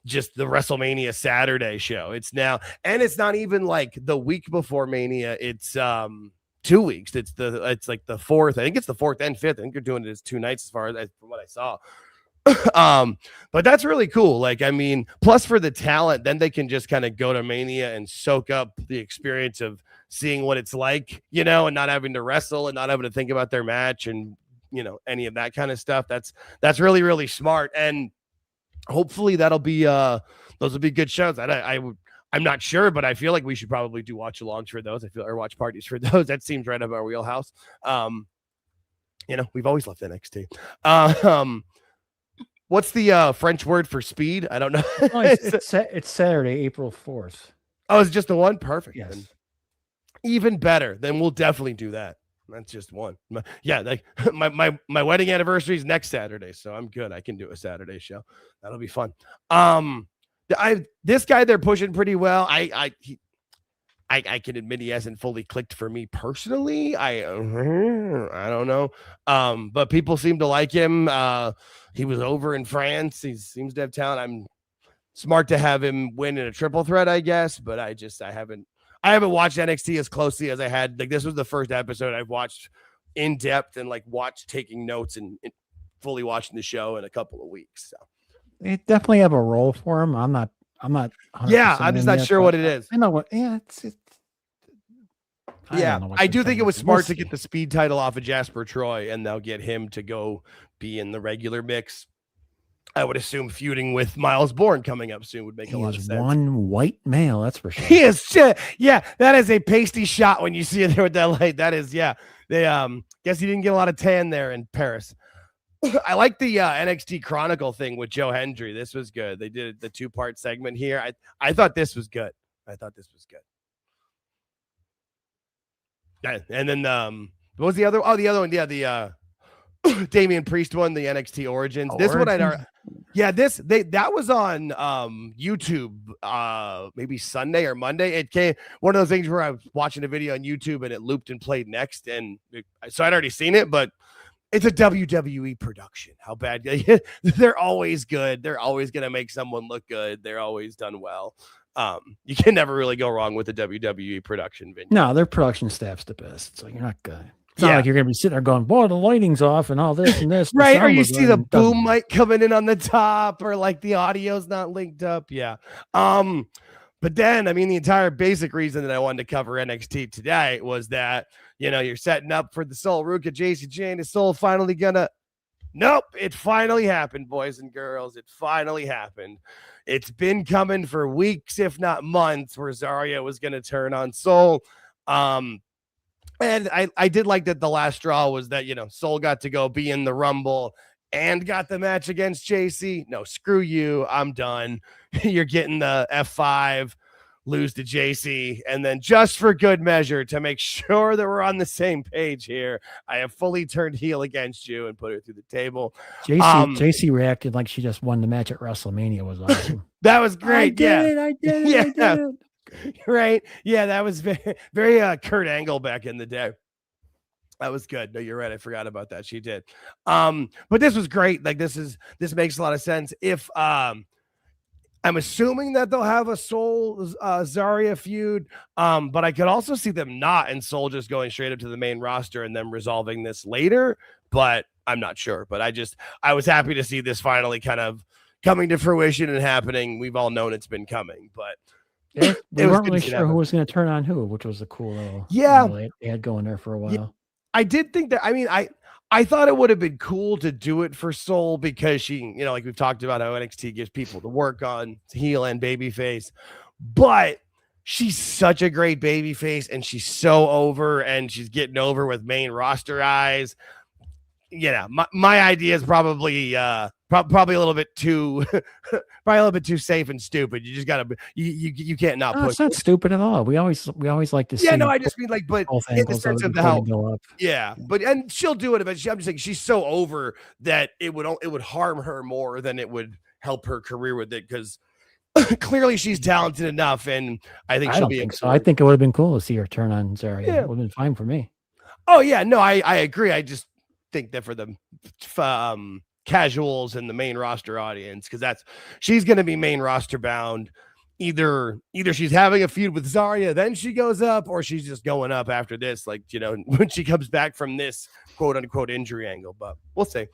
just the WrestleMania Saturday show. It's now, and it's not even like the week before Mania. It's 2 weeks. It's like the 4th. I think it's the 4th and 5th. I think they're doing it as 2 nights as far as from what I saw. But that's really cool. Like, I mean, plus for the talent, then they can just kind of go to Mania and soak up the experience of seeing what it's like, you know, and not having to wrestle and not having to think about their match and, you know, any of that kind of stuff. That's really, really smart. And hopefully that'll be those will be good shows. I'm not sure, but I feel like we should probably do watch alongs for those. Or watch parties for those. That seems right up our wheelhouse. You know, we've always loved NXT. What's the French word for speed? I don't know. Oh, it's Saturday, April 4th. Oh, it's just the one? Perfect. Yes. Then even better. Then we'll definitely do that. That's just one. Like my wedding anniversary is next Saturday, so I'm good. I can do a Saturday show. That'll be fun. This guy they're pushing pretty well. I can admit he hasn't fully clicked for me personally. I don't know. But people seem to like him. He was over in France. He seems to have talent. I'm smart to have him win in a triple threat, I guess, but I haven't watched NXT as closely as I had. Like, this was the first episode I've watched in depth and like watched taking notes and fully watching the show in a couple of weeks. So they definitely have a role for him. I'm not. Yeah, I'm just not sure what it is. I know what. Yeah, I do think it was smart to get the speed title off of Jasper Troy, and they'll get him to go be in the regular mix. I would assume feuding with Miles Borne coming up soon would make a lot of sense. One white male, that's for sure. He is, yeah. That is a pasty shot when you see it there with that light. That is, yeah. They guess he didn't get a lot of tan there in Paris. I like the NXT Chronicle thing with Joe Hendry. This was good. They did the 2-part segment here. I thought this was good. Yeah, and then what was the other? Oh, the other one. Yeah, the Damian Priest one, the NXT Origins. This one that was on YouTube maybe Sunday or Monday. It came one of those things where I was watching a video on YouTube and it looped and played next, and so I'd already seen it, but it's a WWE production. How bad? They're always good. They're always gonna make someone look good. They're always done well. You can never really go wrong with the WWE production video. No, their production staff's the best, so you're not good. It's not like you're gonna be sitting there going, "Boy, the lighting's off and all this and this." Right? Or you see the boom mic coming in on the top, or like the audio's not linked up. Yeah. But then, I mean, the entire basic reason that I wanted to cover NXT today was that, you know, you're setting up for the Soul Ruca, Jacy, Jayne. Is Soul finally gonna? Nope, it finally happened, boys and girls. It finally happened. It's been coming for weeks, if not months, where Zarya was going to turn on Soul. And I did like that the last straw was that, you know, Soul got to go be in the Rumble and got the match against Jacy. No, screw you. I'm done. You're getting the F5, lose to Jacy. And then just for good measure, to make sure that we're on the same page here, I have fully turned heel against you and put her through the table. Jacy reacted like she just won the match at WrestleMania. Was awesome. That was great. I did it. Right. Yeah, that was very, very Kurt Angle back in the day. That was good. No, you're right. I forgot about that. She did. But this was great. Like, this makes a lot of sense. If I'm assuming that they'll have a Soul Zarya feud, but I could also see them not, and Soul just going straight up to the main roster and them resolving this later. But I'm not sure. But I was happy to see this finally kind of coming to fruition and happening. We've all known it's been coming, but we weren't really sure who was going to turn on who, which was a cool little they had going there for a while. Yeah, I did think that. I mean, I thought it would have been cool to do it for Soul because she, you know, like we've talked about how NXT gives people to work on heel and babyface, but she's such a great babyface and she's so over and she's getting over with main roster eyes. Yeah, my idea is probably probably a little bit too safe and stupid. You just gotta you can't not push. It's not stupid at all. We always like to see. Yeah, no, I just mean like, but in the sense of the help. Yeah, but and she'll do it eventually. I'm just saying she's so over that it would harm her more than it would help her career with it, because clearly she's talented enough, and I think I she'll don't be. think so. I think it would have been cool to see her turn on Zarya. Yeah. It would have been fine for me. Oh yeah, no, I agree. I just think that for the casuals and the main roster audience, because she's going to be main roster bound. Either she's having a feud with Zarya, then she goes up, or she's just going up after this, like, you know, when she comes back from this quote unquote injury angle. But we'll see.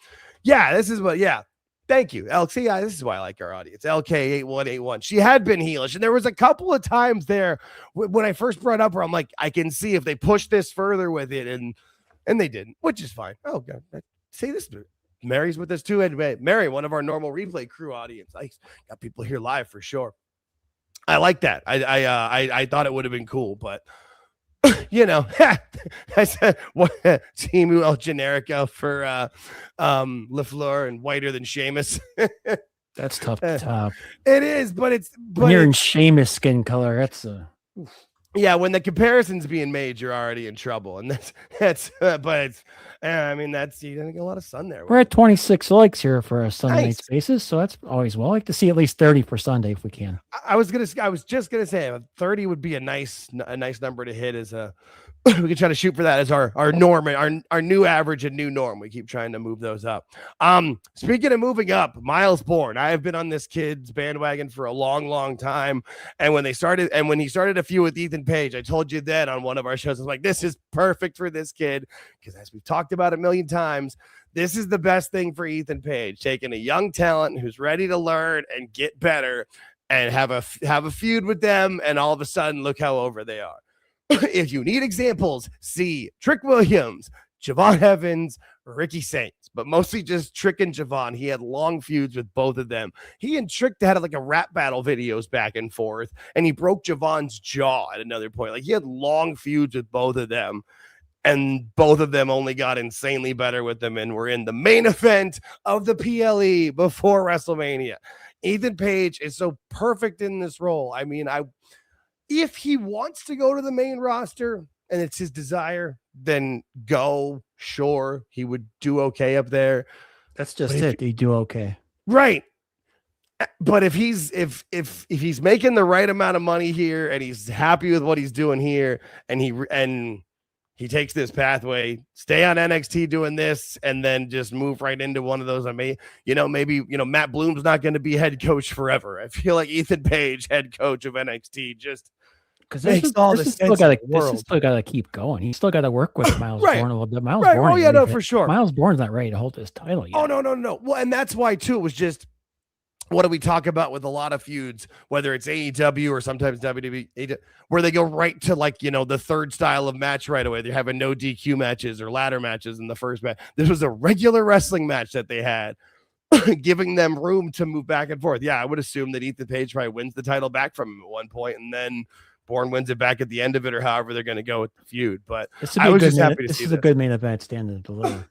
Yeah, this is what. Yeah, thank you, LK. Yeah, this is why I like our audience. LK8181. She had been heelish, and there was a couple of times there when I first brought up her, I'm like, I can see if they push this further with it, and they didn't, which is fine. Oh god, say this. Mary's with us too, and Mary, one of our normal replay crew audience. I got people here live for sure. I like that. I thought it would have been cool, but you know, I said Timu El Generico for LaFleur and whiter than Sheamus. That's tough to top. It is, but when you're in Sheamus skin color, that's yeah, when the comparison's being made, you're already in trouble, and that's but it's I mean, that's you didn't get a lot of sun there. We're at 26 likes here for a Sunday night Nice. spaces, so that's always well. I like to see at least 30 for Sunday if we can. I was just gonna say 30 would be a nice number to hit as a. We could try to shoot for that as our norm, our new average and new norm. We keep trying to move those up. Speaking of moving up, Miles Borne. I have been on this kid's bandwagon for a long time. And when he started a feud with Ethan Page, I told you then on one of our shows, I was like, this is perfect for this kid. Because as we've talked about a million times, this is the best thing for Ethan Page, taking a young talent who's ready to learn and get better and have a feud with them. And all of a sudden, look how over they are. If you need examples, see Trick Williams, Javon Evans, Ricky Saints, but mostly just Trick and Javon. He had long feuds with both of them. He and Trick had like a rap battle videos back and forth, and he broke Javon's jaw at another point. Like, he had long feuds with both of them, and both of them only got insanely better with them and were in the main event of the PLE before WrestleMania. Ethan Page is so perfect in this role. I mean, if he wants to go to the main roster and it's his desire, then go. Sure, he would do okay up there. That's just it. He'd do okay. Right. But if he's making the right amount of money here and he's happy with what he's doing here, and he takes this pathway, stay on NXT doing this, and then just move right into one of those. I mean, maybe Matt Bloom's not going to be head coach forever. I feel like Ethan Page, head coach of NXT, just because this still got to keep going. He's still got to work with Miles Borne a little bit. Miles Borne, oh yeah, no, for sure. Miles Borne's not ready to hold this title yet. Oh no. Well, and that's why too. It was just, what do we talk about with a lot of feuds, whether it's AEW or sometimes WWE, where they go right to the third style of match right away. They're having no DQ matches or ladder matches in the first match. This was a regular wrestling match that they had, giving them room to move back and forth. Yeah, I would assume that Ethan Page probably wins the title back from him at one point, and then Borne wins it back at the end of it, or however they're going to go with the feud. But I was just happy to see this is a good main event standing to deliver.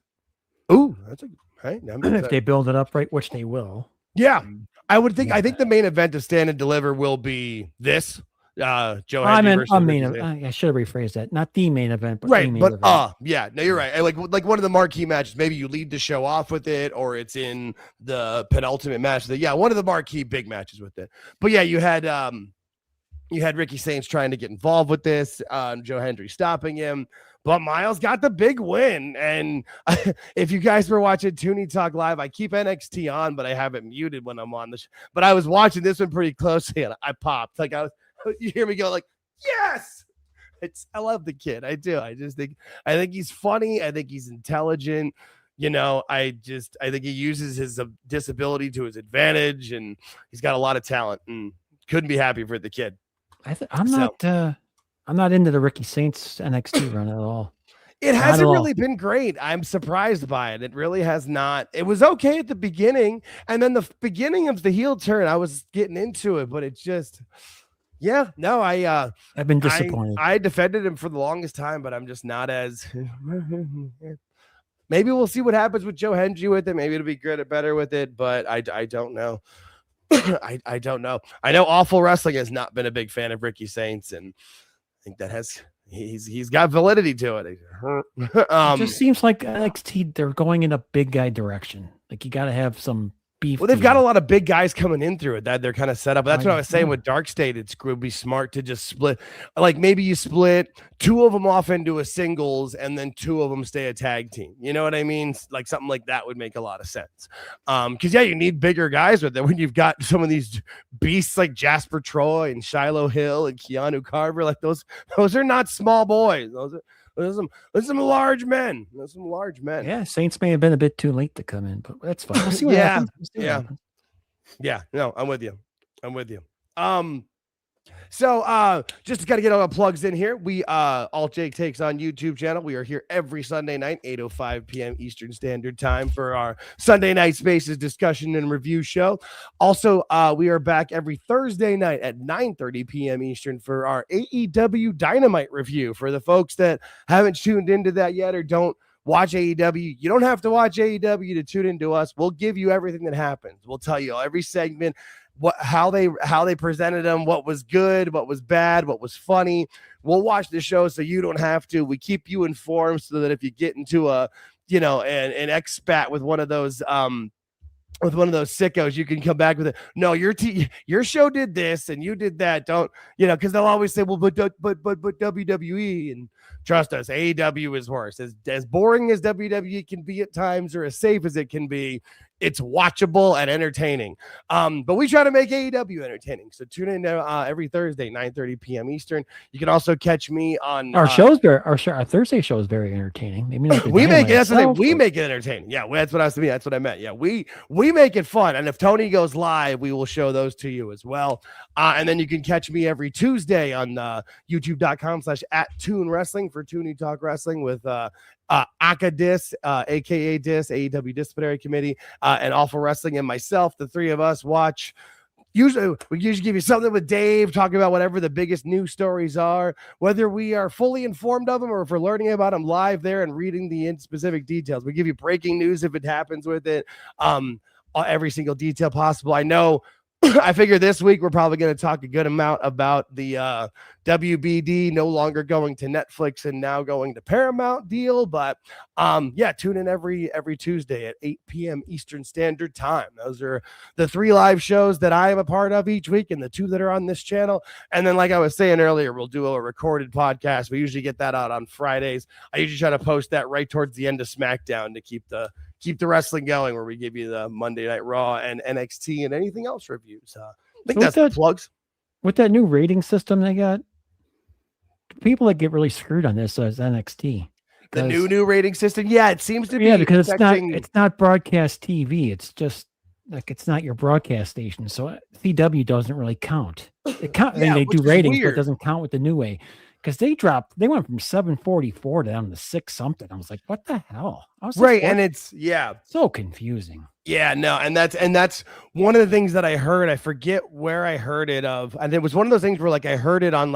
Ooh, that's a right. If they build it up right, which they will. Yeah, I would think. I think the main event of Stand and Deliver will be this. Joe Hendry I should have rephrased that. Not the main event, but right. The main but event. Yeah, no, you're right. Like one of the marquee matches. Maybe you lead the show off with it, or it's in the penultimate match. One of the marquee big matches with it. But yeah, you had Ricky Saints trying to get involved with this. Joe Hendry stopping him. But Miles got the big win. And if you guys were watching Toonie Talk Live, I keep NXT on, but I have it muted when I'm on the show. But I was watching this one pretty closely, and I popped. You hear me go yes! I love the kid. I do. I think he's funny. I think he's intelligent. I think he uses his disability to his advantage, and he's got a lot of talent, and couldn't be happy for the kid. I'm not into the Ricky Saints NXT run at all. It hasn't really been great. I'm surprised by it. It really has not. It was okay at the beginning, and then the beginning of the heel turn, I was getting into it, but it just, I've been disappointed. I defended him for the longest time, but I'm just not as. Maybe we'll see what happens with Joe Hendry with it. Maybe it'll be good or better with it, but I don't know. I don't know. I know Awful Wrestling has not been a big fan of Ricky Saints, and I think that he's got validity to it. It just seems like NXT, they're going in a big guy direction. Like, you got to have some beef. Well, they've got a deal. lot of big guys coming in through it that they're kind of set up. That's what I was saying know. with Dark State. It would be smart to just split, like maybe you split 2 of them off into a singles and then 2 of them stay a tag team. You know what I mean? Like something like that would make a lot of sense. Because you need bigger guys with it when you've got some of these beasts like Jasper Troy and Shiloh Hill and Keanu Carver. Like those are not small boys. There's some large men. There's some large men. Yeah, Saints may have been a bit too late to come in, but that's fine. We'll see what happens. We'll see what happens. Yeah. No, I'm with you. So just to kind of get all the plugs in here, we AltJake Takes On YouTube channel. We are here every Sunday night, 8:05 p.m. Eastern Standard Time for our Sunday Night Spaces discussion and review show. Also, we are back every Thursday night at 9:30 p.m. Eastern for our AEW Dynamite review. For the folks that haven't tuned into that yet or don't watch AEW, you don't have to watch AEW to tune into us. We'll give you everything that happens. We'll tell you every segment, how they presented them, what was good, what was bad, what was funny. We'll watch the show so you don't have to. We keep you informed so that if you get into an expat with one of those sickos, you can come back with it. No, your show did this and you did that. Don't, because they'll always say, well, but WWE, and trust us, AEW is worse. As boring as WWE can be at times, or as safe as it can be, it's watchable and entertaining. But we try to make AEW entertaining. So tune in every Thursday, 9:30 p.m. Eastern. You can also catch me on our Thursday show is very entertaining. Maybe not we make it entertaining. Yeah, that's what I meant. Yeah, we make it fun. And if Tony goes live, we will show those to you as well. And then you can catch me every Tuesday on youtube.com/@ToonWrestling for Toonie Talk Wrestling with Akadis, aka Dis, AEW Disciplinary Committee, and Awful Wrestling, and myself. The three of us watch. We usually give you something with Dave, talking about whatever the biggest news stories are, whether we are fully informed of them or if we're learning about them live there and reading the specific details. We give you breaking news if it happens with it, every single detail possible. I know. I figure this week we're probably going to talk a good amount about the WBD no longer going to Netflix and now going to Paramount deal. But tune in every Tuesday at 8 p.m. Eastern Standard Time. Those are the 3 live shows that I am a part of each week and the 2 that are on this channel. And then, like I was saying earlier, we'll do a recorded podcast. We usually get that out on Fridays. I usually try to post that right towards the end of SmackDown to keep the wrestling going, where we give you the Monday Night Raw and NXT and anything else reviews. I think that's the plugs. With that new rating system they got, people that get really screwed on this is NXT. The new rating system, it seems to be. Yeah, because it's not broadcast TV. It's just like it's not your broadcast station. So CW doesn't really count. It count. They do ratings, but it doesn't count with the new way. Because they went from 744 down to 6 something. I was like, what the hell? And it's so confusing. Yeah, no, and that's one of the things that I heard. I forget where I heard it of, and it was one of those things where like I heard it on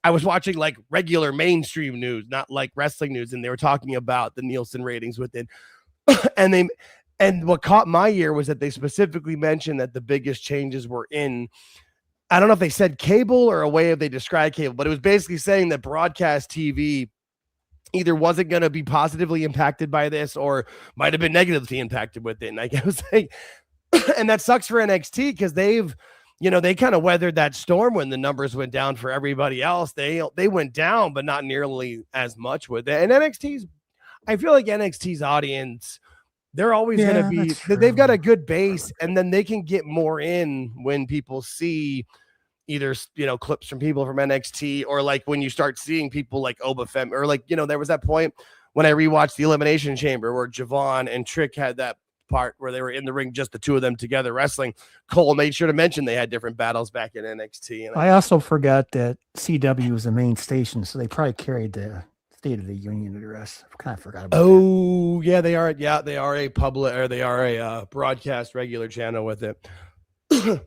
I was watching like regular mainstream news, not like wrestling news, and they were talking about the Nielsen ratings with it, and what caught my ear was that they specifically mentioned that the biggest changes were in. I don't know if they said cable or a way they described cable, but it was basically saying that broadcast TV either wasn't going to be positively impacted by this or might have been negatively impacted with it. And I was like, and that sucks for NXT because they've, they kind of weathered that storm when the numbers went down for everybody else. They went down, but not nearly as much with it. And I feel like NXT's audience, they're always going to be, they've got a good base, and then they can get more in when people see either, clips from people from NXT, or like when you start seeing people like Oba Fem, or like, there was that point when I rewatched the Elimination Chamber where Javon and Trick had that part where they were in the ring, just the 2 of them together wrestling. Cole made sure to mention they had different battles back in NXT. And I also forgot that CW was the main station, so they probably carried the State of the Union address. I kind of forgot about that. Yeah, they are. Yeah, they are a public, or they are a broadcast regular channel with it.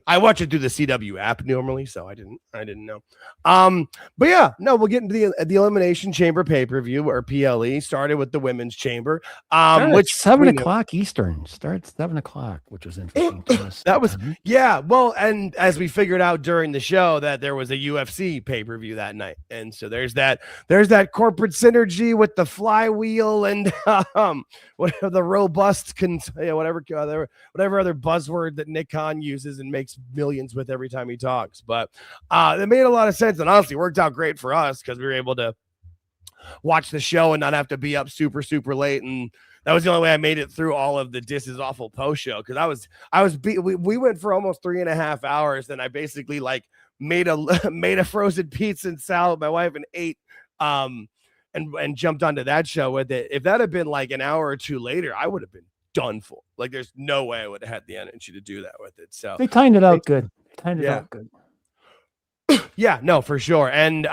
I watch it through the CW app normally, so I didn't know. But yeah, no, we'll get into the Elimination Chamber pay-per-view, or PLE. Started with the Women's Chamber, which 7 o'clock Eastern. Starts 7 o'clock, which was interesting to us. That was well, and as we figured out during the show, that there was a UFC pay-per-view that night, and so there's that corporate synergy with the flywheel and whatever the robust whatever other buzzword that Nick Khan uses and makes millions with every time he talks. But it made a lot of sense, and honestly worked out great for us because we were able to watch the show and not have to be up super late. And that was the only way I made it through all of the This Is Awful post show, because we went for almost 3.5 hours, and I basically like made a frozen pizza and salad with my wife and ate and jumped onto that show with it. If that had been like an hour or two later, I would have been done for. Like, there's no way I would have had the energy to do that with it. So they timed it out good. Yeah, no, for sure. And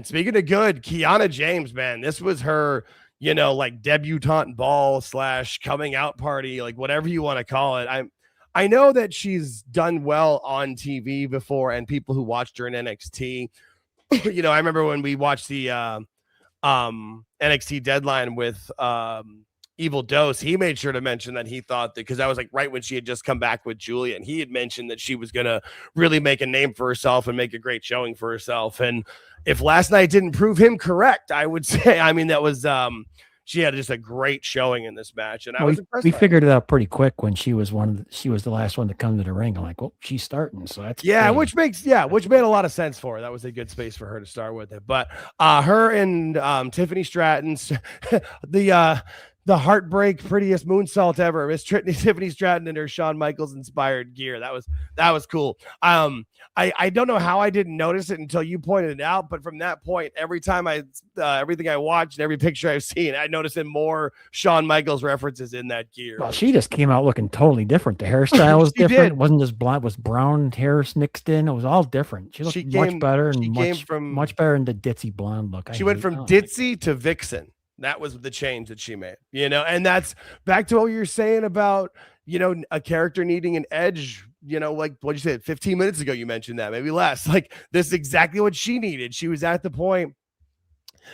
speaking of good, Kiana James, man, this was her, like debutante ball / coming out party, like whatever you want to call it. I know that she's done well on TV before, and people who watched her in NXT, I remember when we watched the NXT Deadline with Evil Dose, he made sure to mention that he thought that, because that was like right when she had just come back with Julia, and he had mentioned that she was going to really make a name for herself and make a great showing for herself. And if last night didn't prove him correct, I would say, that was, she had just a great showing in this match. And I was impressed. We figured it out pretty quick when she was the last one to come to the ring. I'm like, well, she's starting. So that's great. which made a lot of sense for her. That was a good space for her to start with it. But her and Tiffany Stratton's, the heartbreak prettiest moonsault ever, Miss Tiffany Stratton in her Shawn Michaels inspired gear. That was cool. I don't know how I didn't notice it until you pointed it out, but from that point, every time everything I watched and every picture I've seen, I noticed more Shawn Michaels references in that gear. Well, she just came out looking totally different. The hairstyle was different. It wasn't just blonde, it was brown hair mixed in. It was all different. She looked much better, and much better in the ditzy blonde look. She went from ditzy to vixen. That was the change that she made, and that's back to what you're saying about, a character needing an edge, like what you said 15 minutes ago, you mentioned that, maybe less. Like, this is exactly what she needed. She was at the point,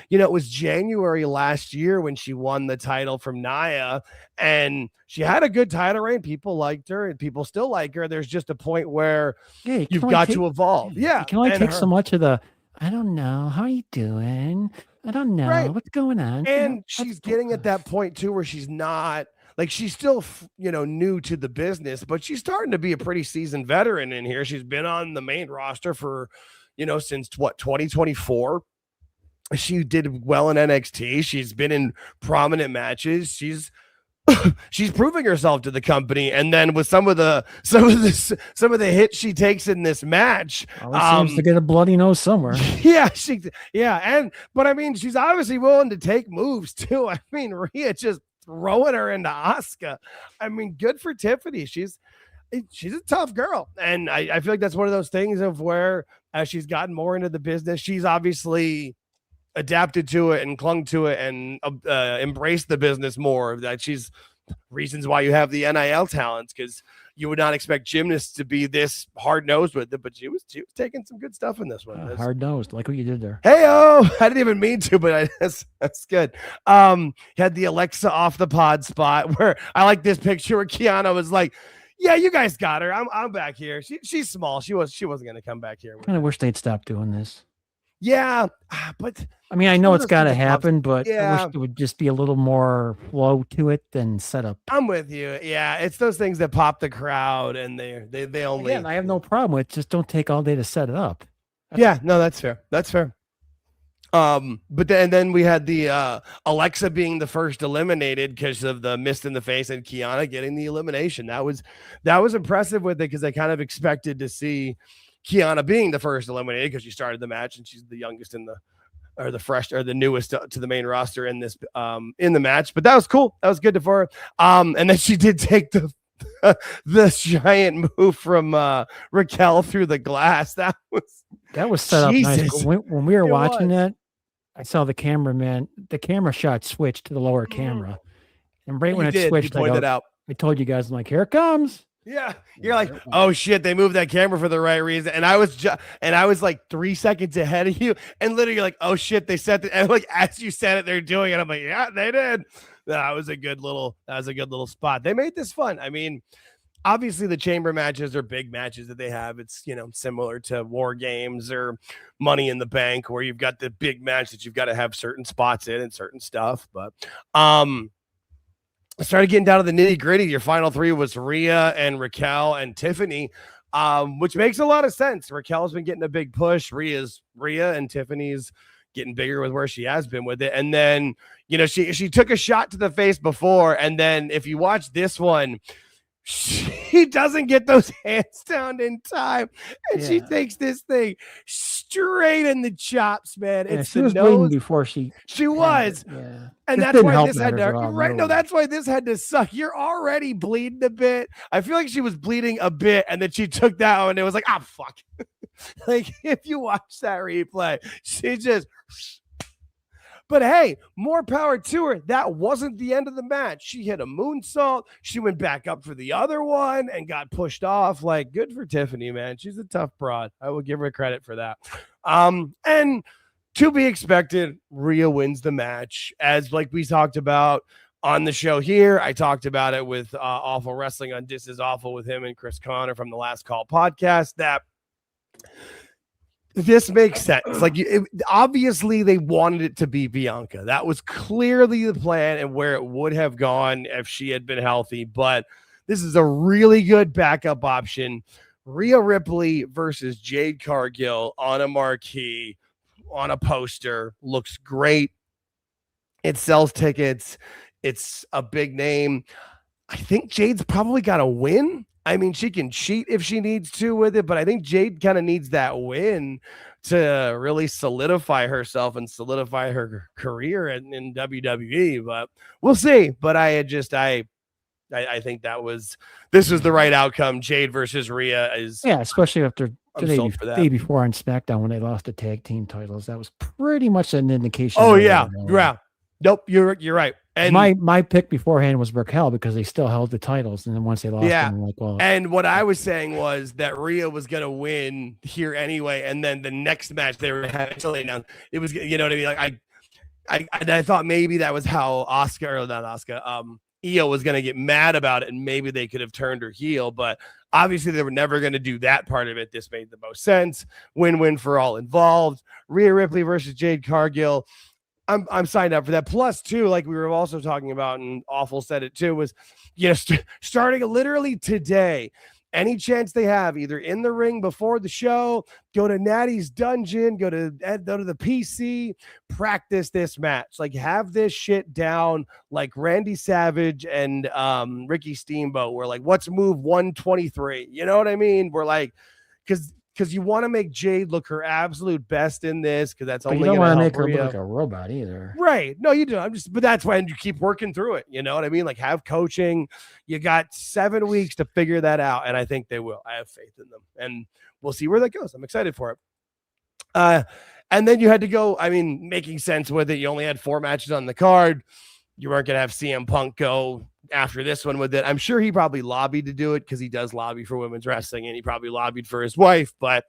it was January last year when she won the title from Nia, and she had a good title reign. People liked her, and people still like her. There's just a point where you've got to evolve. Yeah. You can only take so much of the, I don't know, how are you doing? I don't know what's going on. And she's getting at that point too, where she's not like, she's still, new to the business, but she's starting to be a pretty seasoned veteran in here. She's been on the main roster for, since 2024. She did well in NXT. She's been in prominent matches. She's proving herself to the company, and then with some of the hits she takes in this match, seems to get a bloody nose somewhere. But she's obviously willing to take moves too. Rhea just throwing her into Asuka. Good for Tiffany. She's a tough girl, and I feel like that's one of those things of where, as she's gotten more into the business, she's obviously adapted to it and clung to it and embraced the business more. That she's reasons why you have the NIL talents, because you would not expect gymnasts to be this hard-nosed with it, but she was taking some good stuff in this one. Hard-nosed, like what you did there. Hey-oh, I didn't even mean to, but that's good. Had the Alexa off the pod spot, where I like this picture where Kiana was like, yeah, you guys got her. I'm back here. She's small. She wasn't going to come back here. I kind of wish they'd stop doing this. Yeah, but I know it's got to happen, but I wish there would just be a little more flow to it than setup. I'm with you. Yeah, it's those things that pop the crowd, and they only. Again, I have no problem with it. Just don't take all day to set it up. That's fair. That's fair. But then we had the Alexa being the first eliminated because of the mist in the face, and Kiana getting the elimination. That was impressive with it, because I kind of expected to see Kiana being the first eliminated because she started the match and she's the youngest the newest to the main roster in this in the match. But that was cool. That was good for her. And then she did take the giant move from Raquel through the glass. That was set up nice. When we were watching it, I saw the camera shot switched to the lower camera, and right when it switched, I told you guys, I'm like, here it comes. Yeah, you're like, oh shit, they moved that camera for the right reason, and I was like 3 seconds ahead of you, and literally you're like, oh shit, they set it, and like as you said it, they're doing it. I'm like, yeah, they did. That was a good little spot. They made this fun. I mean, obviously the chamber matches are big matches that they have. It's, you know, similar to War Games or Money in the Bank, where you've got the big match that you've got to have certain spots in and certain stuff. But I started getting down to the nitty gritty. Your final three was Rhea and Raquel and Tiffany, which makes a lot of sense. Raquel's been getting a big push. Rhea and Tiffany's getting bigger with where she has been with it. And then, you know, she took a shot to the face before. And then if you watch this one, she doesn't get those hands down in time, and she takes this thing straight in the chops, man. It's she was bleeding before she was. Yeah. And that's why this had to right. No, that's why this had to suck. You're already bleeding a bit. I feel like she was bleeding a bit, and then she took that one and it was like, fuck. Like if you watch that replay, she just. But hey, more power to her. That wasn't the end of the match. She hit a moonsault. She went back up for the other one and got pushed off. Like, good for Tiffany, man. She's a tough broad. I will give her credit for that. And to be expected, Rhea wins the match. As like we talked about on the show here, I talked about it with Awful Wrestling on This Is Awful with him and Chris Connor from the Last Call podcast, that this makes sense. Like, obviously they wanted it to be Bianca. That was clearly the plan and where it would have gone if she had been healthy. But this is a really good backup option. Rhea Ripley versus Jade Cargill on a marquee, on a poster. Looks great. It sells tickets. It's a big name. I think Jade's probably got to win. I mean, she can cheat if she needs to with it, but I think Jade kind of needs that win to really solidify herself and solidify her career in WWE. But we'll see. But I think this was the right outcome. Jade versus Rhea is especially after the day before on SmackDown when they lost the tag team titles. That was pretty much an indication. Oh yeah. Nope, you're right. And my pick beforehand was Raquel because they still held the titles, and then once they lost them, I'm like, well. And what I was saying was that Rhea was gonna win here anyway, and then the next match they were having until they announced it was, you know what I mean? Like I thought maybe that was how Io was gonna get mad about it, and maybe they could have turned her heel, but obviously they were never gonna do that part of it. This made the most sense. Win-win for all involved. Rhea Ripley versus Jade Cargill. I'm signed up for that. Plus, too, like we were also talking about, and Awful said it too, was, you know, starting literally today, any chance they have, either in the ring before the show, go to Natty's Dungeon, go to the PC, practice this match. Like, have this shit down like Randy Savage and Ricky Steamboat. We're like, what's move 123? You know what I mean? We're like, because you want to make Jade look her absolute best in this, because that's only going to help make her Rhea. look like a robot either. Right. No, you do. But that's when you keep working through it. You know what I mean? Like, have coaching. You got 7 weeks to figure that out, and I think they will. I have faith in them, and we'll see where that goes. I'm excited for it. And then you had to go, I mean, making sense with it. You only had 4 matches on the card. You weren't going to have CM Punk go after this one with it. I'm sure he probably lobbied to do it because he does lobby for women's wrestling, and he probably lobbied for his wife, but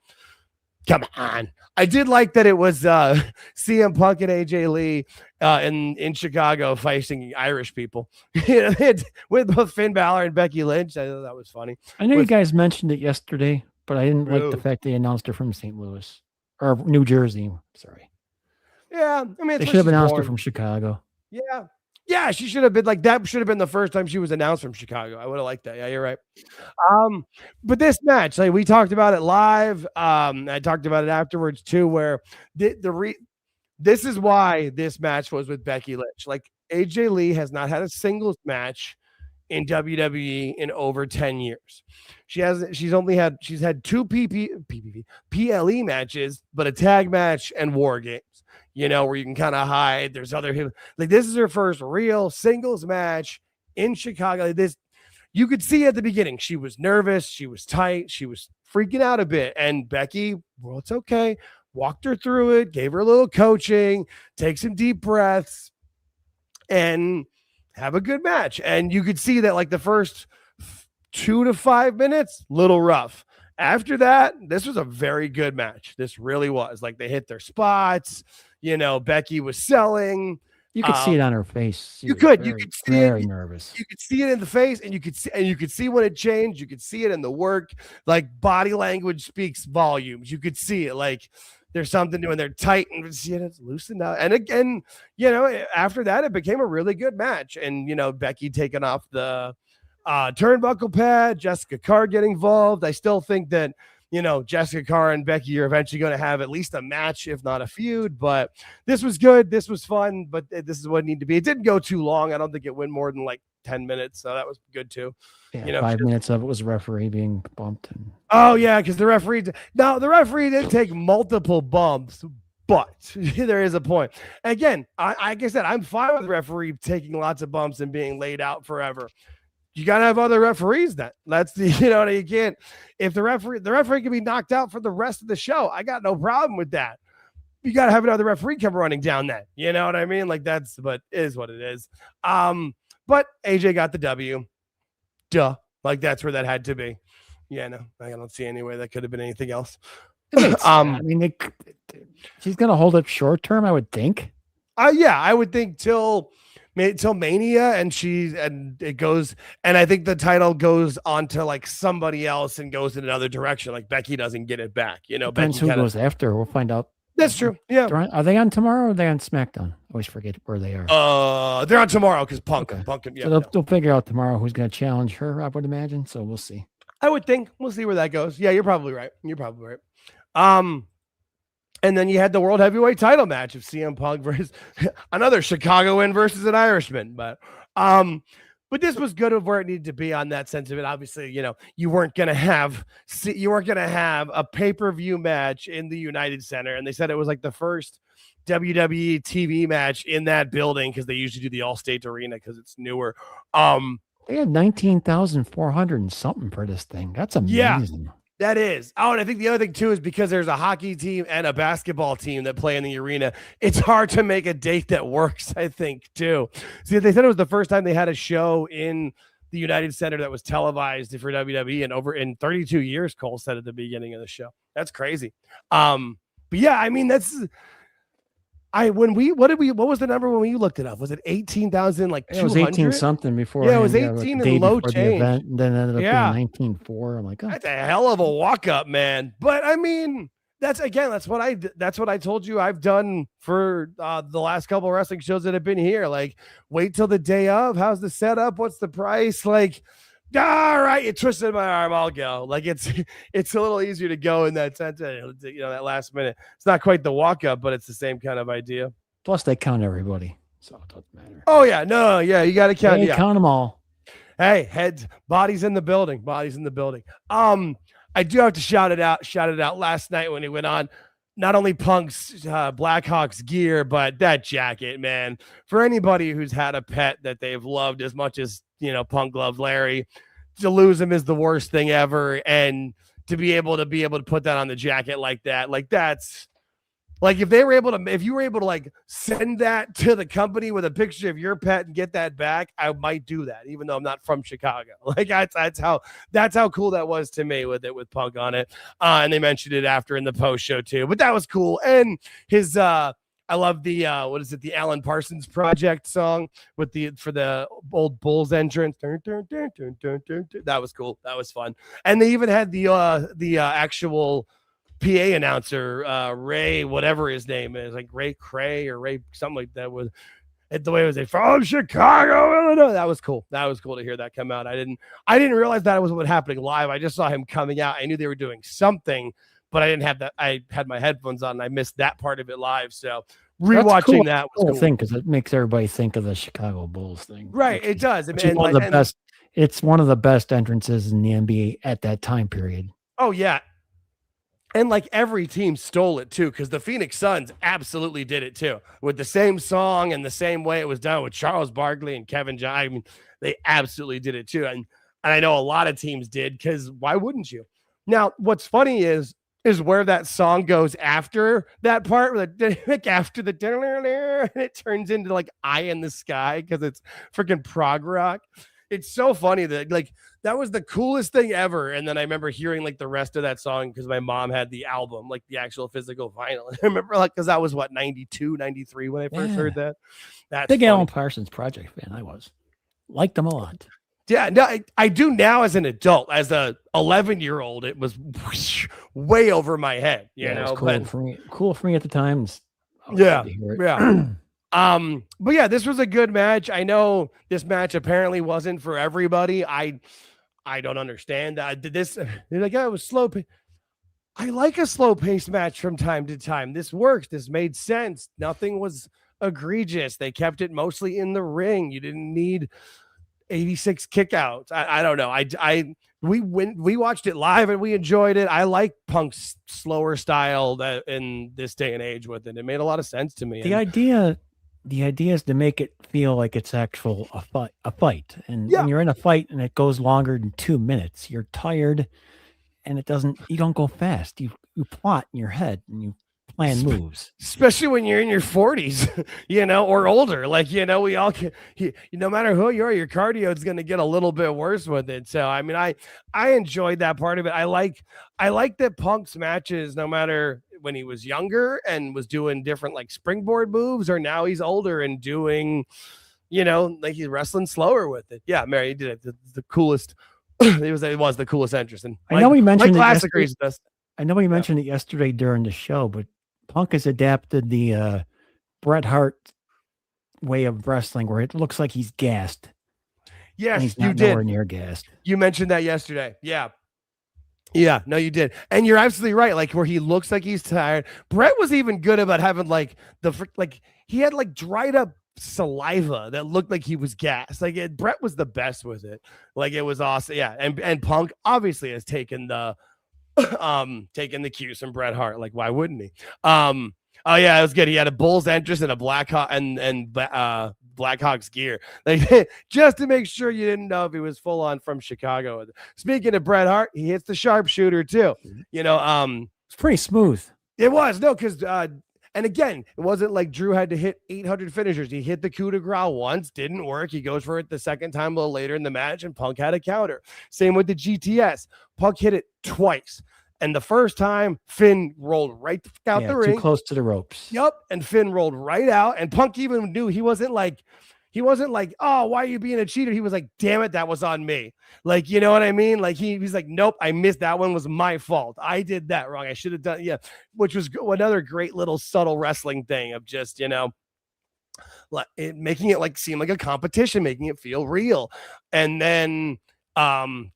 come on. I did like that it was CM Punk and AJ Lee in Chicago facing Irish people with both Finn Balor and Becky Lynch. I thought that was funny. I know you guys mentioned it yesterday, but I didn't like the fact they announced her from St. Louis or New Jersey. Sorry. Yeah. I mean, they should have announced her from Chicago. Yeah. Yeah, she should have been like that. Should have been the first time she was announced from Chicago. I would have liked that. Yeah, you're right. But this match, like we talked about it live. I talked about it afterwards too, where this is why this match was with Becky Lynch. Like, AJ Lee has not had a singles match in WWE in over 10 years. She's had 2 PLE matches, but a tag match and War Games. You know, where you can kind of hide. There's other, like, this is her first real singles match in Chicago. This, you could see at the beginning, she was nervous, she was tight, she was freaking out a bit. And Becky, well, it's okay, walked her through it, gave her a little coaching, take some deep breaths, and have a good match. And you could see that, like, the first 2 to 5 minutes, little rough. After that, this was a very good match. This really was. Like, they hit their spots. Becky was selling. You could see it on her face. You could see very it. Nervous. You could see it in the face, and you could see when it changed. You could see it in the work. Like, body language speaks volumes. You could see it. Like, there's something doing. They're tight and it's loosened up. And again, after that, it became a really good match. And Becky taking off the turnbuckle pad, Jessica Carr getting involved. I still think that Jessica Carr and Becky are eventually going to have at least a match, if not a feud. But this was good. This was fun. But this is what it needed to be. It didn't go too long. I don't think it went more than like 10 minutes. So that was good too. Yeah, 5 minutes of it was referee being bumped. Oh yeah, because the referee didn't take multiple bumps. But there is a point. Again, like I said, I'm fine with the referee taking lots of bumps and being laid out forever. You got to have other referees then. That's you can't, if the referee can be knocked out for the rest of the show. I got no problem with that. You got to have another referee come running down that. You know what I mean? Like but it is what it is. But AJ got the W. Duh. Like that's where that had to be. Yeah, no, I don't see any way that could have been anything else. I mean, she's going to hold it short term, I would think. Yeah, I would think till Mania, and it goes, and I think the title goes on to like somebody else and goes in another direction. Like Becky doesn't get it back. Depends who goes after. We'll find out. That's true. Yeah. Are they on tomorrow or are they on SmackDown? I always forget where they are. They're on tomorrow because Punk. Okay. Punk. Yeah. So they'll figure out tomorrow who's going to challenge her, I would imagine. So we'll see. I would think we'll see where that goes. Yeah, you're probably right. And then you had the World Heavyweight title match of CM Punk versus another Chicagoan versus an Irishman. But this was good of where it needed to be on that sense of it. Obviously, you weren't gonna have a pay-per-view match in the United Center, and they said it was like the first WWE TV match in that building because they usually do the Allstate Arena because it's newer. They had 19,400 and something for this thing. That's amazing. Yeah. That is. Oh, and I think the other thing, too, is because there's a hockey team and a basketball team that play in the arena, it's hard to make a date that works, I think, too. See, they said it was the first time they had a show in the United Center that was televised for WWE, and over in 32 years, Cole said at the beginning of the show. That's crazy. But yeah, I mean, what was the number when we looked it up? Was it 18,000? Like 200? It was 18 something before. Yeah, it was 18 and low change. The and then ended up being 19.4. I'm like, oh, that's a hell of a walk up, man. But I mean, that's what I told you I've done for the last couple of wrestling shows that have been here. Like, wait till the day of. How's the setup? What's the price? Like, all right, you twisted my arm, I'll go. Like it's a little easier to go in that sense, that last minute. It's not quite the walk up, but it's the same kind of idea. Plus, they count everybody, so it doesn't matter. Oh yeah, no, yeah, you got to count. Yeah, count them all. Hey, heads, bodies in the building. I do have to shout it out. Last night when he went on, not only Punk's Blackhawks gear, but that jacket, man. For anybody who's had a pet that they've loved as much as Punk loved Larry, to lose him is the worst thing ever. And to be able to put that on the jacket like that, like that's like if you were able to like send that to the company with a picture of your pet and get that back, I might do that, even though I'm not from Chicago. Like that's how cool that was to me with Punk on it. And they mentioned it after in the post show too, but that was cool. And his I love the the Alan Parsons Project song for the old Bulls entrance. That was cool. That was fun. And they even had the actual PA announcer, Ray, whatever his name is, like Ray Cray or Ray something like that, was the way it was from Chicago, Illinois. That was cool. That was cool to hear that come out. I didn't realize that was what happening live. I just saw him coming out. I knew they were doing something, but I didn't have that. I had my headphones on and I missed that part of it live. So rewatching that was cool thing because it makes everybody think of the Chicago Bulls thing. Right. It does. It's one of the best entrances in the NBA at that time period. Oh yeah. And like every team stole it too, because the Phoenix Suns absolutely did it too, with the same song and the same way it was done with Charles Barkley and Kevin John. I mean, they absolutely did it too. And I know a lot of teams did, because why wouldn't you? Now, what's funny is where that song goes after that part, after the and it turns into like Eye in the Sky, because it's freaking prog rock. it's so funny that like that was the coolest thing ever. And then I remember hearing like the rest of that song because my mom had the album, like the actual physical vinyl. And I remember like because that was what 92, 93 when I first heard that. That's big funny. Alan Parsons Project fan. I liked them a lot. Yeah, no, I do now as an adult. As a 11-year-old, it was way over my head. You know, it was cool for me at the time. Yeah. But yeah, this was a good match. I know this match apparently wasn't for everybody. I don't understand that. They're like, oh, it was slow. I like a slow paced match from time to time. This works. This made sense. Nothing was egregious. They kept it mostly in the ring. You didn't need 86 kickouts. I don't know. We watched it live and we enjoyed it. I like Punk's slower style that in this day and age with it. It made a lot of sense to me. The idea is to make it feel like it's a fight. And when you're in a fight and it goes longer than 2 minutes, you're tired and you don't go fast. You plot in your head and you plan moves, especially when you're in your 40s, or older. Like, we all can, no matter who you are, your cardio is going to get a little bit worse with it. So, I mean, I enjoyed that part of it. I like that Punk's matches, no matter when he was younger and was doing different like springboard moves, or now he's older and doing, like he's wrestling slower with it. Yeah, Mary, he did it. The coolest. It was the coolest entrance. And I know we mentioned I know we mentioned it yesterday during the show, but Punk has adapted the Bret Hart way of wrestling where it looks like he's gassed. Yes, he's not nowhere near gassed. You mentioned that yesterday. Yeah. Yeah, no, you did. And you're absolutely right. Like where he looks like he's tired. Bret was even good about having like he had like dried up saliva that looked like he was gassed. Like Bret was the best with it. Like it was awesome. Yeah. And Punk obviously has taken the cues from Bret Hart. Like, why wouldn't he? Oh yeah, it was good. He had a Bulls entrance and a Blackhawk and Blackhawks gear, like just to make sure you didn't know if he was full on from Chicago. Speaking of Bret Hart, he hits the sharpshooter too. It's pretty smooth. It was because and again, it wasn't like Drew had to hit 800 finishers. He hit the coup de grace once, didn't work. He goes for it the second time a little later in the match, and Punk had a counter. Same with the GTS. Punk hit it twice. And the first time, Finn rolled right out the ring. Too close to the ropes. Yep. And Finn rolled right out. And Punk even knew he wasn't like, oh, why are you being a cheater? He was like, damn it, that was on me. Like, you know what I mean? Like he's like, nope, I missed that one. Was my fault. I did that wrong. I should have done, yeah. Which was another great little subtle wrestling thing of just, making it like seem like a competition, making it feel real. And then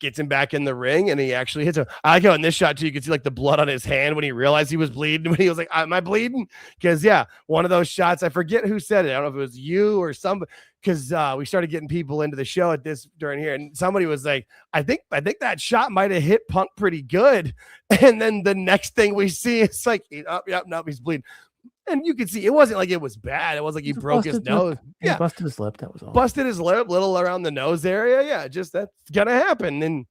gets him back in the ring and he actually hits him. I like how in this shot too, you can see like the blood on his hand when he realized he was bleeding, when he was like, am I bleeding? Because one of those shots, I forget who said it. I don't know if it was you or somebody, because we started getting people into the show at this during here, and somebody was like, I think that shot might have hit Punk pretty good. And then the next thing we see, it's like, no, he's bleeding. And you can see it wasn't like it was bad. It wasn't like he broke his nose. Yeah, busted his lip. That was all. Busted his lip, little around the nose area. Yeah, just that's gonna happen. And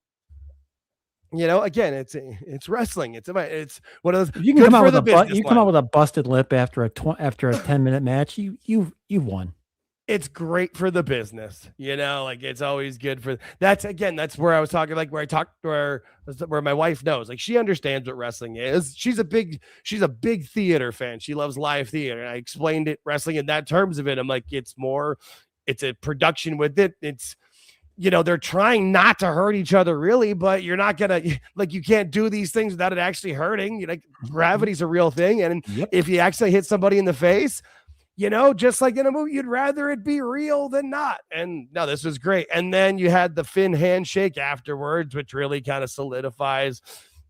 again, it's wrestling. It's one of those. You can come out with a busted lip after a 10-minute match. You won. It's great for the business, like it's always good for that's where I was talking, like where my wife knows, like she understands what wrestling is. She's a big theater fan. She loves live theater. And I explained it wrestling in that terms of it. I'm like, it's a production with it. It's, they're trying not to hurt each other really, but you're not gonna like, you can't do these things without it actually hurting. Gravity's a real thing. And if you actually hit somebody in the face, just like in a movie, you'd rather it be real than not. And no, this was great. And then you had the Finn handshake afterwards, which really kind of solidifies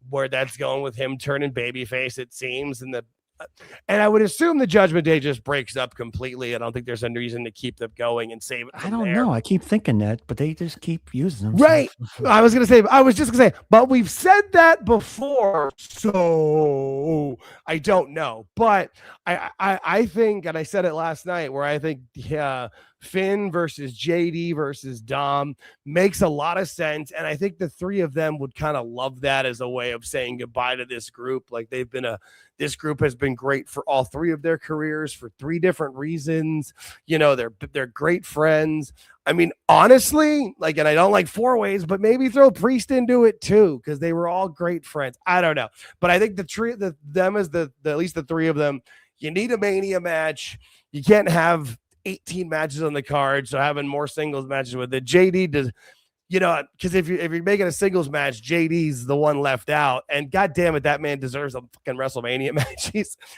where that's going with him turning babyface, it seems. And I would assume the Judgment Day just breaks up completely. I don't think there's a reason to keep them going and save it. I don't know. I keep thinking that, but they just keep using them. Right. I was just going to say, but we've said that before. So I don't know. But I think, and I said it last night, where I think Finn versus JD versus Dom makes a lot of sense. And I think the three of them would kind of love that as a way of saying goodbye to this group. Like this group has been great for all three of their careers for three different reasons. You know, they're great friends. I mean, honestly, like, and I don't like four ways, but maybe throw Priest into it too, because they were all great friends. I don't know. But I think them as at least the three of them, you need a Mania match. You can't have 18 matches on the card, so having more singles matches with it. JD does, you know, because if you're making a singles match, JD's the one left out, and god damn it, that man deserves a fucking WrestleMania match.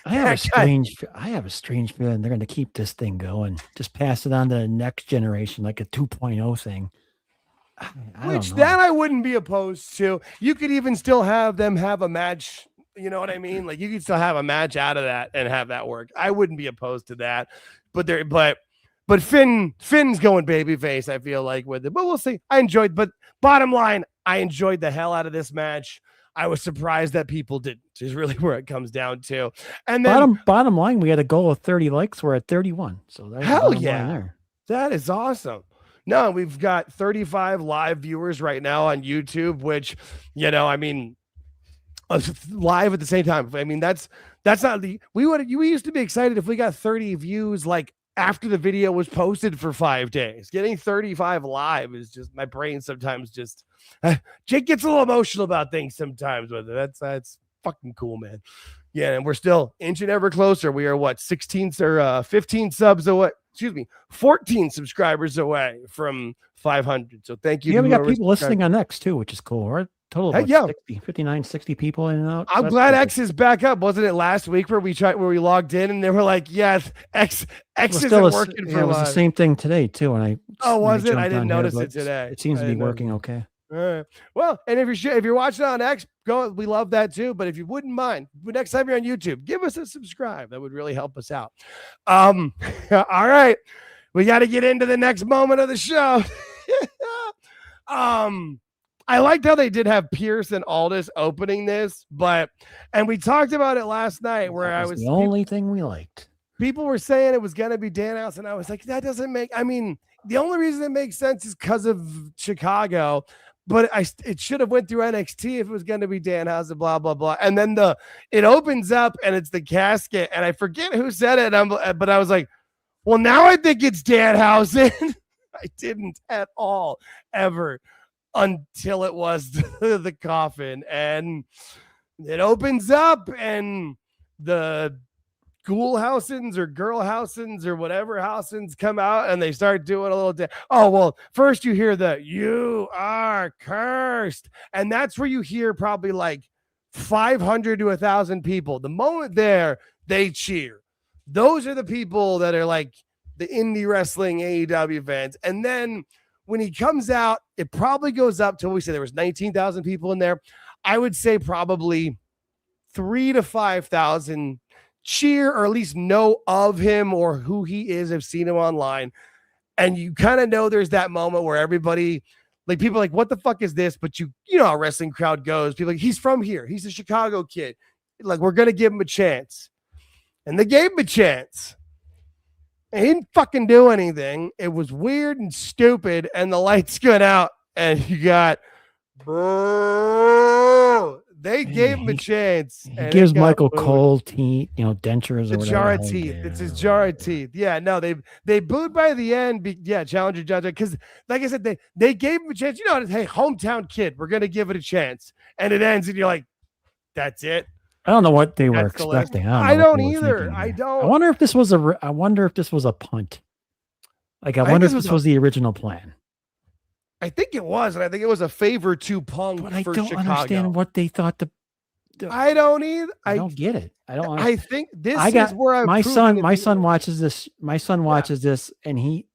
I have a strange feeling they're going to keep this thing going. Just pass it on to the next generation, like a 2.0 thing. I wouldn't be opposed to. You could even still have them have a match. You know what I mean? Like, you could still have a match out of that and have that work. I wouldn't be opposed to that. But Finn's going babyface, I feel like, with it. But we'll see. But bottom line, I enjoyed the hell out of this match. I was surprised that people didn't, is really where it comes down to. And then bottom line, we had a goal of 30 likes. We're at 31. So that's hell yeah. There. That is awesome. No, we've got 35 live viewers right now on YouTube, which, you know, I mean, live at the same time. I mean, that's not the we used to be excited if we got 30 views like after the video was posted for 5 days. Getting 35 live is just, my brain sometimes just Jake gets a little emotional about things sometimes with it. That's fucking cool, man. Yeah, and we're still inching ever closer. We are what, 16 or 15 subs away. Excuse me, 14 subscribers away from 500. So thank you. Yeah, we got people listening on X too, which is cool. We're total of 59, 60 people in and out. I'm glad X is back up. Wasn't it last week where we logged in and they were like, yes, X isn't working for us. It was the same thing today too. And was it? I didn't notice it today. It seems to be working okay. Well, and if you're watching on X, we love that too. But if you wouldn't mind, next time you're on YouTube, give us a subscribe. That would really help us out. All right, we got to get into the next moment of the show. I liked how they did have Pierce and Aldis opening this, and we talked about it last night where the only thing we liked. People were saying it was going to be Danhausen, and I was like, that doesn't make, I mean, the only reason it makes sense is because of Chicago, but it should have went through NXT if it was going to be Danhausen, blah, blah, blah. And then it opens up and it's the casket, and I forget who said it, but I was like, well, now I think it's Danhausen. I didn't at all, ever, until it was the coffin, and it opens up and the Ghoulhausens or Girlhausens or whatever Hausens come out and they start doing a little well, first you hear the "you are cursed," and that's where you hear probably like 500 to 1,000 people. The moment there, they cheer. Those are the people that are like the indie wrestling AEW fans. And then when he comes out, it probably goes up to, we said there was 19,000 people in there. I would say probably 3,000 to 5,000 cheer, or at least know of him or who he is, have seen him online. And you kind of know there's that moment where everybody, like, people are like, what the fuck is this? But you know how a wrestling crowd goes. People are like, he's from here. He's a Chicago kid. Like, we're going to give him a chance. And they gave him a chance. He didn't fucking do anything. It was weird and stupid, and the lights went out, and you got they gave him a chance. He gives Michael Cole teeth, dentures or whatever. Jar of teeth. It's his jar of teeth. Yeah, no, they booed by the end. Challenger judge, because like I said, they gave him a chance. Hey, hometown kid, we're gonna give it a chance, and it ends, and you're like, that's it. I don't know what they were expecting. I don't either. I don't. I wonder if this was a punt. Like, I wonder if this was the original plan. I think it was, and I think it was a favor to Punk. But I don't understand what they thought. I don't either. I don't get it. I think this is where my son watches this. My son watches this, and he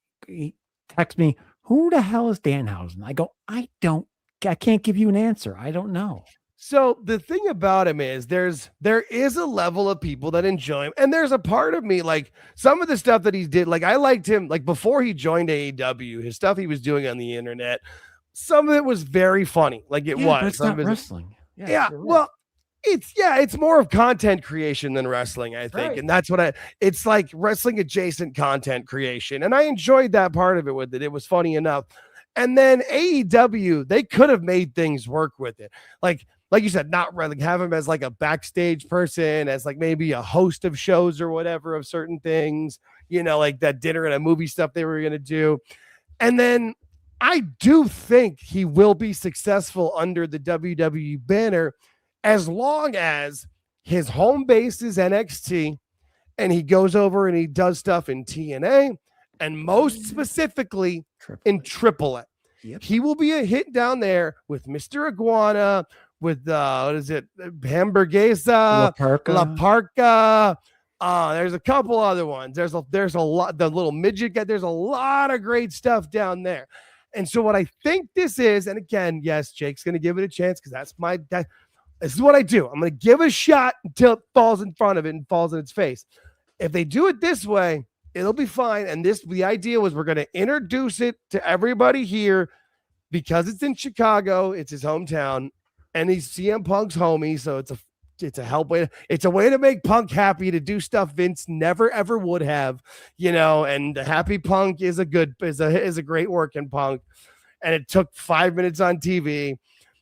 texts me, "Who the hell is Danhausen?" I go, I can't give you an answer. I don't know. So the thing about him is there is a level of people that enjoy him. And there's a part of me, like, some of the stuff that he did, like, I liked him, like, before he joined AEW, his stuff he was doing on the internet, some of it was very funny. Like, it was. But it's not wrestling. Yeah. Well, It's more of content creation than wrestling, I think. Right. And that's what it's like, wrestling adjacent content creation. And I enjoyed that part of it with it. It was funny enough. And then AEW, they could have made things work with it. Like you said, not really have him as like a backstage person, as like maybe a host of shows or whatever of certain things, like that dinner and a movie stuff they were going to do. And then I do think he will be successful under the WWE banner, as long as his home base is NXT and he goes over and he does stuff in TNA and most specifically in AAA. Yep. He will be a hit down there with Mr. Iguana, with Hamburguesa, La Parca. There's a couple other ones. There's a lot, the little midget guy. There's a lot of great stuff down there. And so what I think this is, and again, yes, Jake's going to give it a chance because this is what I do. I'm going to give a shot until it falls in front of it and falls in its face. If they do it this way, it'll be fine. And the idea was we're going to introduce it to everybody here because it's in Chicago. It's his hometown, and he's CM Punk's homie. So it's a way to make Punk happy, to do stuff Vince never ever would have, and the happy Punk is a great working Punk. And it took 5 minutes on TV.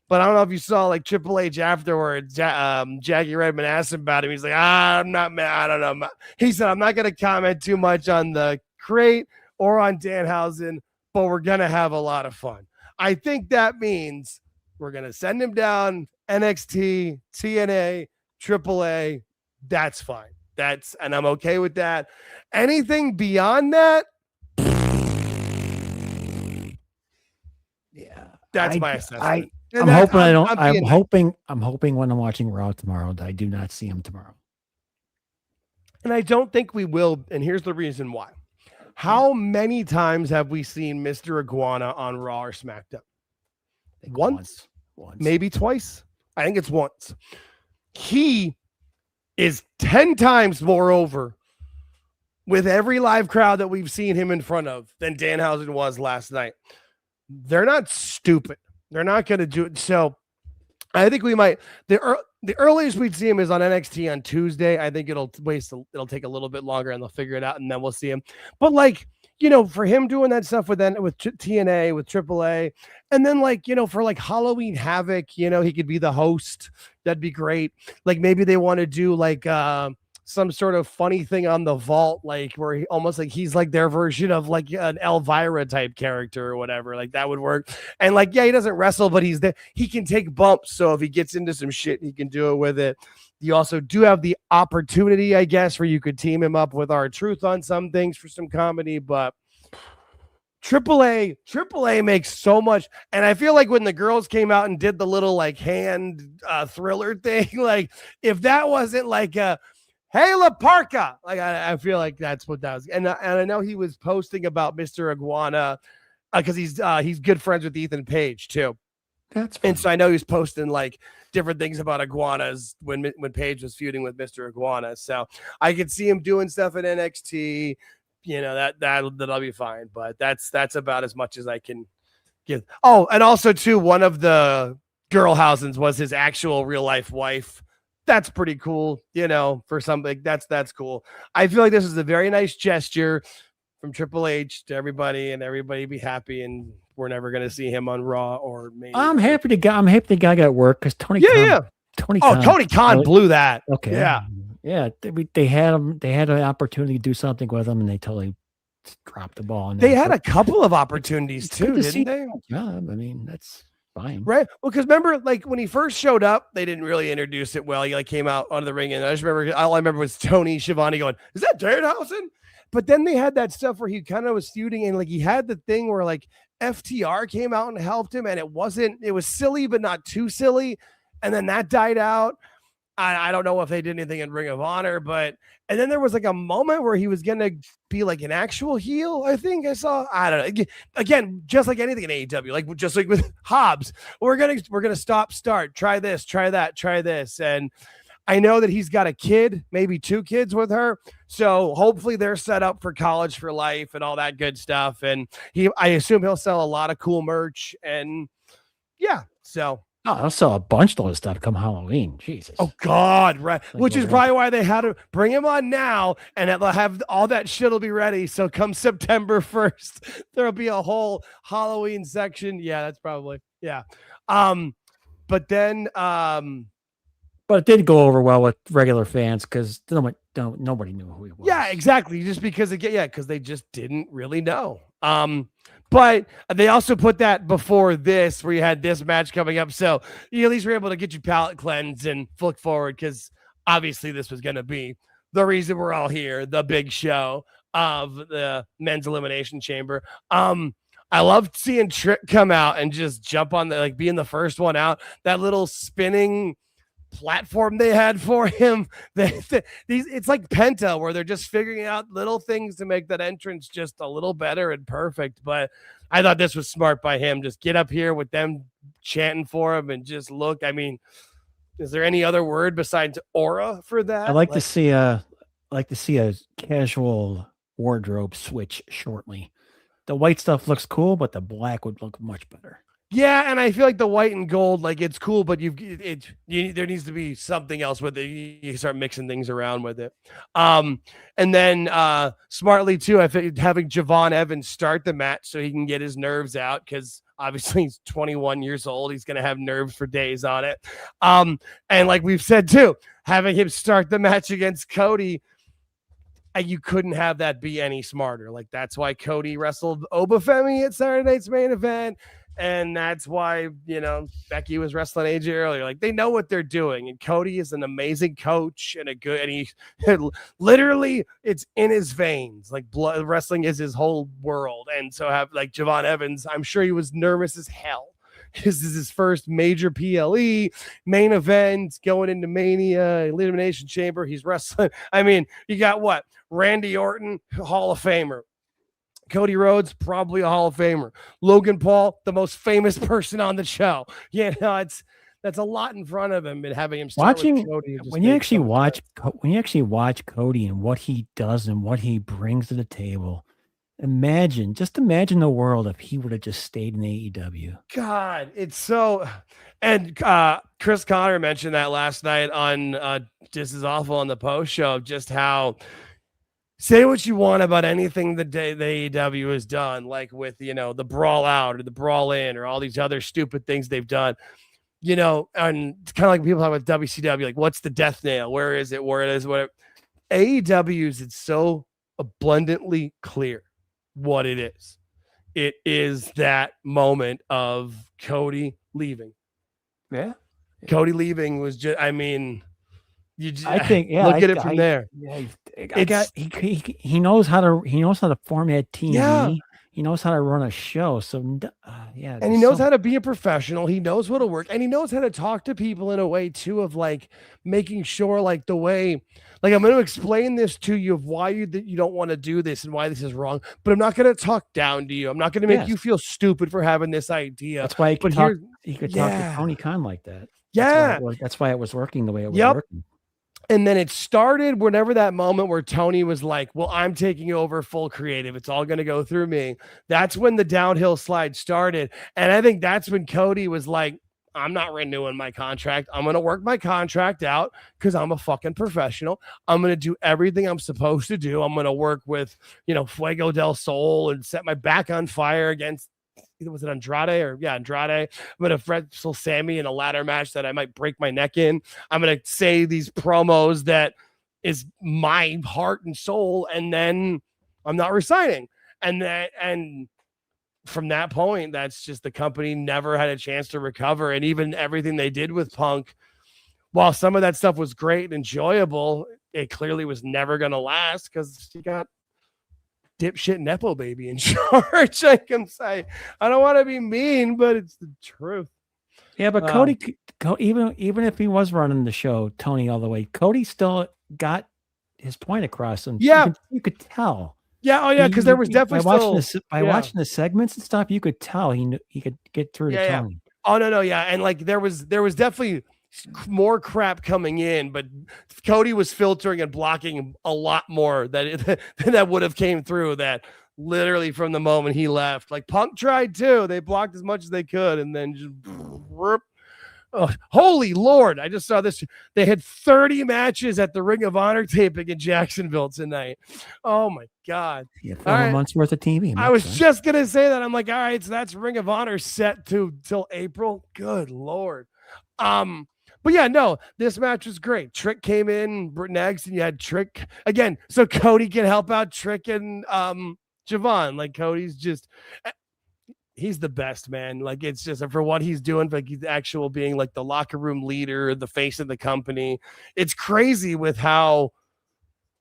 But I don't know if you saw like Triple H afterwards, Jackie Redmond asked him about him. He's like, I'm not mad. I don't know. He said, I'm not going to comment too much on the crate or on Danhausen, but we're going to have a lot of fun. I think that means we're going to send him down NXT, TNA, AAA. That's fine. And I'm okay with that. Anything beyond that, yeah, that's my assessment. I'm hoping when I'm watching Raw tomorrow that I do not see him tomorrow. And I don't think we will. And here's the reason why. How many times have we seen Mr. Iguana on Raw or SmackDown? Once. Maybe twice. I think it's once. He is 10 times more over with every live crowd that we've seen him in front of than Danhausen was last night. They're not stupid. They're not going to do it. So I think we might. The earliest we'd see him is on NXT on Tuesday. I think it'll take a little bit longer, and they'll figure it out, and then we'll see him. But for him doing that stuff with TNA, with AAA, and then for Halloween Havoc, he could be the host. That'd be great. Maybe they want to do some sort of funny thing on the vault, where he's their version of an Elvira type character or whatever. That would work. And he doesn't wrestle, but he's there. He can take bumps. So if he gets into some shit, he can do it with it. You also do have the opportunity, I guess, where you could team him up with R-Truth on some things for some comedy, but AAA makes so much. And I feel like when the girls came out and did the little hand thriller thing, if that wasn't hey, La Parca. I feel like that's what that was. And I know he was posting about Mr. Iguana because he's good friends with Ethan Page too. That's fun. And so I know he's posting different things about iguanas when Page was feuding with Mr. Iguana. So I could see him doing stuff in NXT. That'll be fine. But that's about as much as I can give. Oh, and also too, one of the Girlhausens was his actual real life wife. That's pretty cool, for something. That's cool. I feel like this is a very nice gesture from Triple H to everybody, and everybody be happy. And we're never going to see him on Raw or maybe. I'm happy the guy got work because Tony Khan blew that. Okay. Yeah. They had him. They had an opportunity to do something with him, and they totally dropped the ball. They had a couple of opportunities too, didn't they? Yeah. I mean, that's fine. Right. Well, because remember, when he first showed up, they didn't really introduce it well. He came out onto the ring, and all I remember was Tony Schiavone going, "Is that Danhausen?" But then they had that stuff where he kind of was feuding, and he had the thing where FTR came out and helped him, and it was silly, but not too silly. And then that died out. I don't know if they did anything in Ring of Honor, and then there was a moment where he was going to be an actual heel. I think I saw, I don't know. Again, just like anything in AEW, just like with Hobbs, we're going to stop, start, try this, try that, try this. And I know that he's got a kid, maybe 2 kids with her. So hopefully they're set up for college for life and all that good stuff. And I assume he'll sell a lot of cool merch, and yeah, so Oh, I saw a bunch of those stuff come Halloween. Jesus. Oh God, right. Which is probably why they had to bring him on now, and have all that shit will be ready. So come September 1st, there'll be a whole Halloween section. Yeah, that's probably but then but it did go over well with regular fans because nobody knew who he was. Yeah, exactly. Just because because they just didn't really know. But they also put that before this, where you had this match coming up. So you at least were able to get your palate cleansed and look forward, because obviously this was going to be the reason we're all here, the big show of the men's elimination chamber. I loved seeing Trick come out and just jump on being the first one out. That little spinning platform they had for him. It's like Penta, where they're just figuring out little things to make that entrance just a little better and perfect. But I thought this was smart by him. Just get up here with them chanting for him and just look. I mean, is there any other word besides aura for that? I like to see a casual wardrobe switch shortly. The white stuff looks cool, but the black would look much better. Yeah, and I feel like the white and gold, it's cool, but there needs to be something else with it. You start mixing things around with it. And then smartly too, I think having Javon Evans start the match so he can get his nerves out, because obviously he's 21 years old. He's going to have nerves for days on it. And like we've said too, having him start the match against Cody, you couldn't have that be any smarter. That's why Cody wrestled Obafemi at Saturday Night's Main Event. And that's why, Becky was wrestling AJ earlier. They know what they're doing. And Cody is an amazing coach and he literally, it's in his veins. Blood wrestling is his whole world. And so have Javon Evans, I'm sure he was nervous as hell. This is his first major PLE main event going into Mania, Elimination Chamber. He's wrestling. I mean, you got what? Randy Orton, Hall of Famer. Cody Rhodes, probably a Hall of Famer. Logan Paul, the most famous person on the show. That's a lot in front of him, and having him start with Cody. When you actually watch Cody and what he does and what he brings to the table, imagine the world if he would have just stayed in AEW. God, it's so. And Chris Connor mentioned that last night on This Is Awful on the post show, just how. Say what you want about anything the AEW has done, with, the brawl out or the brawl in or all these other stupid things they've done, and it's kind of like people talk about WCW, what's the death nail? Where is it? Where it is? Whatever. AEW's, it's so abundantly clear what it is. It is that moment of Cody leaving. Yeah. Cody leaving was just, I mean, I think, look at it from there. Yeah, he knows how to format TV. Yeah. He knows how to run a show. So and he knows how to be a professional. He knows what'll work, and he knows how to talk to people in a way too of making sure the way I'm going to explain this to you of why you don't want to do this and why this is wrong, but I'm not going to talk down to you. I'm not going to make you feel stupid for having this idea. That's why he could talk to Tony Khan like that. Yeah, that's why it was working the way it was working. And then it started whenever that moment where Tony was like, well, I'm taking over full creative. It's all going to go through me. That's when the downhill slide started. And I think that's when Cody was like, I'm not renewing my contract. I'm going to work my contract out because I'm a fucking professional. I'm going to do everything I'm supposed to do. I'm going to work with, Fuego del Sol and set my back on fire against, was it Andrade? Andrade. I'm going to wrestle Sammy in a ladder match that I might break my neck in. I'm going to say these promos that is my heart and soul, and then I'm not resigning. And from that point, that's just the company never had a chance to recover. And even everything they did with Punk, while some of that stuff was great and enjoyable, it clearly was never going to last because you got dipshit Nepo baby in charge. I can say, I don't want to be mean, but it's the truth. Yeah, but Cody, even if he was running the show, Tony all the way, Cody still got his point across. And yeah, you could tell. Yeah, oh yeah, because there was definitely watching the segments and stuff, you could tell he could get through to Tony. Oh no, yeah, and there was definitely more crap coming in, but Cody was filtering and blocking a lot more that would have came through. That literally from the moment he left, Punk tried too. They blocked as much as they could, and then just Oh, holy Lord. I just saw this. They had 30 matches at the Ring of Honor taping in Jacksonville tonight. Oh my God. Yeah, 4 months worth of TV. I was just going to say that. I'm like, all right, so that's Ring of Honor set till April. Good Lord. But yeah, no, this match was great. Trick came in next, and you had Trick again. So Cody can help out Trick and Javon. Like Cody's just, he's the best, man. Like it's just for what he's doing, like he's actual being like the locker room leader, the face of the company. It's crazy with how,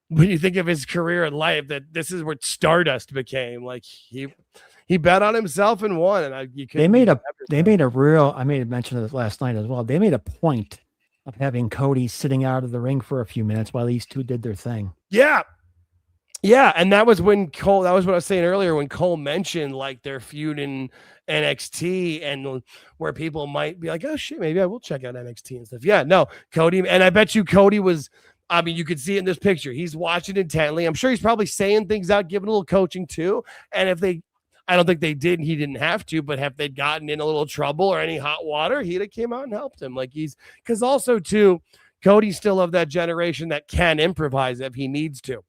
when you think of his career in life, that this is what Stardust became. Like he bet on himself and won. And they made a real, I made a mention of this last night as well. They made a point of having Cody sitting out of the ring for a few minutes while these two did their thing. Yeah. Yeah, and that was when Cole, that was what I was saying earlier, when Cole mentioned like their feud in NXT and where people might be like, oh shit, maybe I will check out NXT and stuff. Yeah, no, Cody, and I bet you Cody was, I mean, you could see it in this picture. He's watching intently. I'm sure he's probably saying things out, giving a little coaching too. And if I don't think they did, and he didn't have to, but if they'd gotten in a little trouble or any hot water, he'd have came out and helped him. Like because also too, Cody's still of that generation that can improvise if he needs to.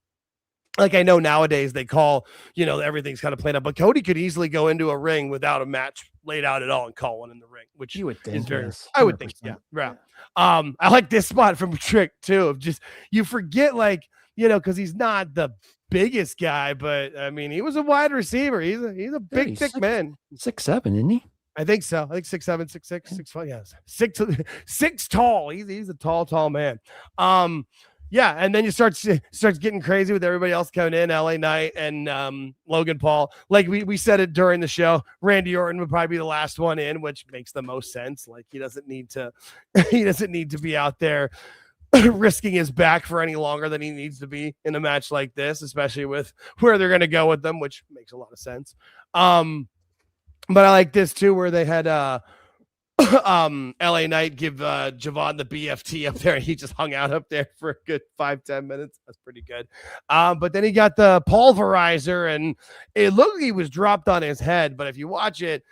Like I know nowadays they call, everything's kind of played out, but Cody could easily go into a ring without a match laid out at all and call one in the ring, which you would think is very, yes, I would think, yeah. I like this spot from Trick too, of just, you forget because he's not the biggest guy, but I mean, he was a wide receiver. He's a big, thick man. 6'7", isn't he? I think so. I think 6'7", 6'6", 6'5". Yeah, six tall. He's a tall man. Yeah, and then you starts getting crazy with everybody else coming in, LA Knight and Logan Paul. Like we said it during the show, Randy Orton would probably be the last one in, which makes the most sense. Like he doesn't need to be out there risking his back for any longer than he needs to be in a match like this, especially with where they're going to go with them, which makes a lot of sense. But I like this too, where they had LA Knight give Javon the BFT up there, and he just hung out up there for a good 5-10 minutes. That's pretty good. But then he got the pulverizer, and it looked like he was dropped on his head, but if you watch it,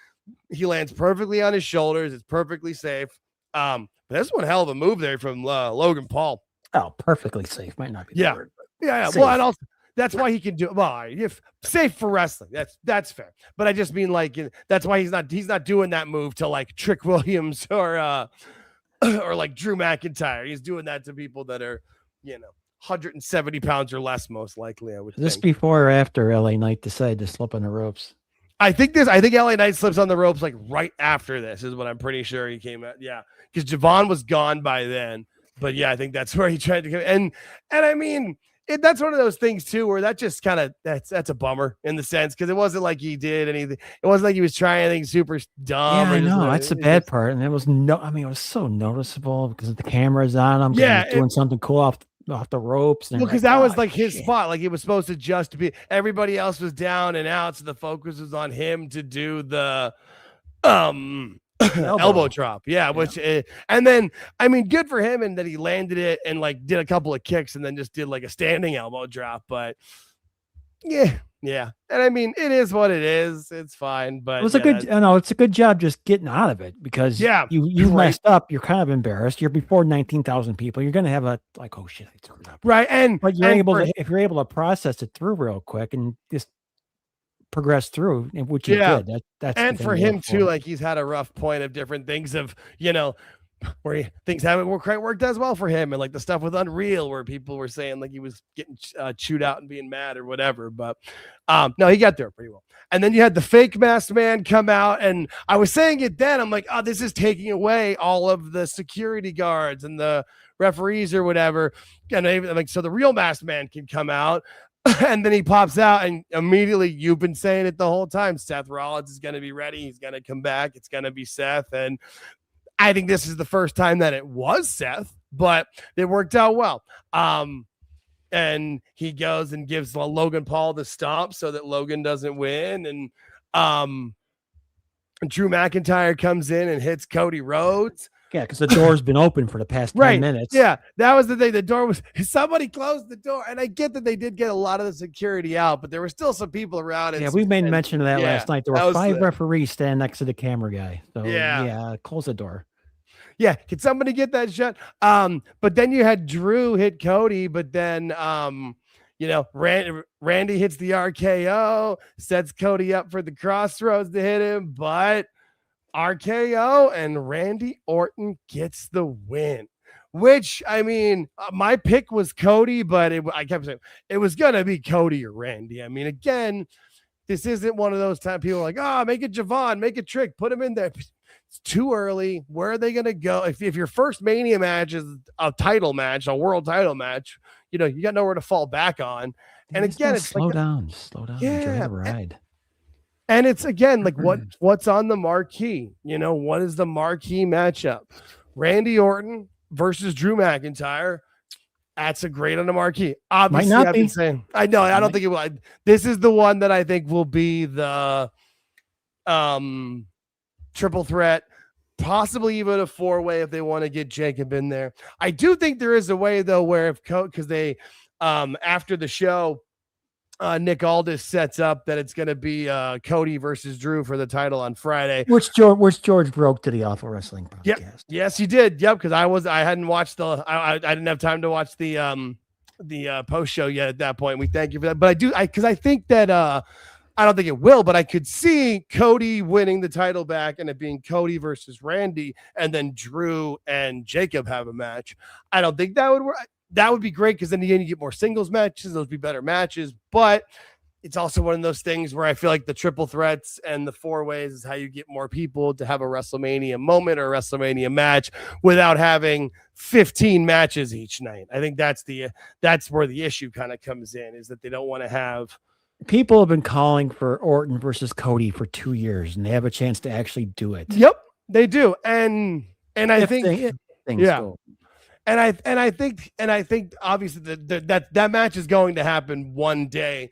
he lands perfectly on his shoulders. It's perfectly safe. But that's one hell of a move there from Logan Paul. Oh, perfectly safe might not be the word, yeah. Safe. Well, and also that's why he can do well. If safe for wrestling, that's fair. But I just mean that's why he's not doing that move to like Trick Williams or like Drew McIntyre. He's doing that to people that are 170 pounds or less, most likely. I would. This before or after LA Knight decided to slip on the ropes? I think LA Knight slips on the ropes like right after this is what I'm pretty sure he came out. Yeah, because Javon was gone by then. But yeah, I think that's where he tried to go. And I mean. That's one of those things too, where that just kind of that's a bummer in the sense because it wasn't like he did anything. It wasn't like he was trying anything super dumb. Yeah, I know that's the bad part, and it was it was so noticeable because the camera's on him. Yeah, doing something cool off the ropes. Well, because that was like his spot. Like it was supposed to just be. Everybody else was down and out, so the focus was on him to do the elbow drop, which and then I mean good for him and that he landed it and like did a couple of kicks and then just did like a standing elbow drop, but yeah and I mean it is what it is, it's fine, but it was it's a good job just getting out of it because you messed up, you're kind of embarrassed, you're before 19,000 people, you're gonna have a like, oh shit, I screwed up, right? But if you're able to process it through real quick and just progress through, which you did. That's and for him too, like he's had a rough point of different things of where things haven't worked as well for him, and like the stuff with Unreal where people were saying like he was getting chewed out and being mad or whatever. But no, he got there pretty well. And then you had the fake masked man come out, and I was saying it then. I'm like, oh, this is taking away all of the security guards and the referees or whatever. And like so, the real masked man can come out. And then he pops out, and immediately you've been saying it the whole time. Seth Rollins is going to be ready. He's going to come back. It's going to be Seth. And I think this is the first time that it was Seth, but it worked out well. And he goes and gives Logan Paul the stomp so that Logan doesn't win. And Drew McIntyre comes in and hits Cody Rhodes. Yeah, because the door's been open for the past 10 minutes. Yeah, that was the thing. The door was, somebody closed the door. And I get that they did get a lot of the security out, but there were still some people around. Yeah, we made mention of that last night. There were 5 referees standing next to the camera guy. So, yeah, close the door. Yeah, can somebody get that shot? But then you had Drew hit Cody, but then Randy hits the RKO, sets Cody up for the crossroads to hit him, but RKO and Randy Orton gets the win. Which, I mean, my pick was Cody, but I kept saying it was gonna be Cody or Randy. I mean, again, this isn't one of those time people are like, make it Javon, make a trick, put him in there. It's too early. Where are they going to go? If your first Mania match is a title match, a world title match, you got nowhere to fall back on. And again, it's slow down. Yeah, enjoy the ride. And it's again like what's on the marquee. What is the marquee matchup? Randy Orton versus Drew McIntyre. That's a great on the marquee. Obviously, I've been saying, I know. I don't think it will. This is the one that I think will be the triple threat, possibly even a 4-way if they want to get Jacob in there. I do think there is a way though where because they after the show, Nick Aldis sets up that it's going to be Cody versus Drew for the title on Friday, which George broke to the Awful Wrestling podcast. Yep. Yes, he did. Yep, because I hadn't watched I didn't have time to watch the post show yet at that point. We thank you for that, but because I think that I don't think it will, but I could see Cody winning the title back and it being Cody versus Randy, and then Drew and Jacob have a match. I don't think that would work. That would be great because then you get more singles matches. Those would be better matches. But it's also one of those things where I feel like the triple threats and the 4-ways is how you get more people to have a WrestleMania moment or a WrestleMania match without having 15 matches each night. I think that's where the issue kind of comes in, is that they don't want to have. People have been calling for Orton versus Cody for 2 years, and they have a chance to actually do it. Yep, they do. And I think things go. And I think obviously that match is going to happen one day.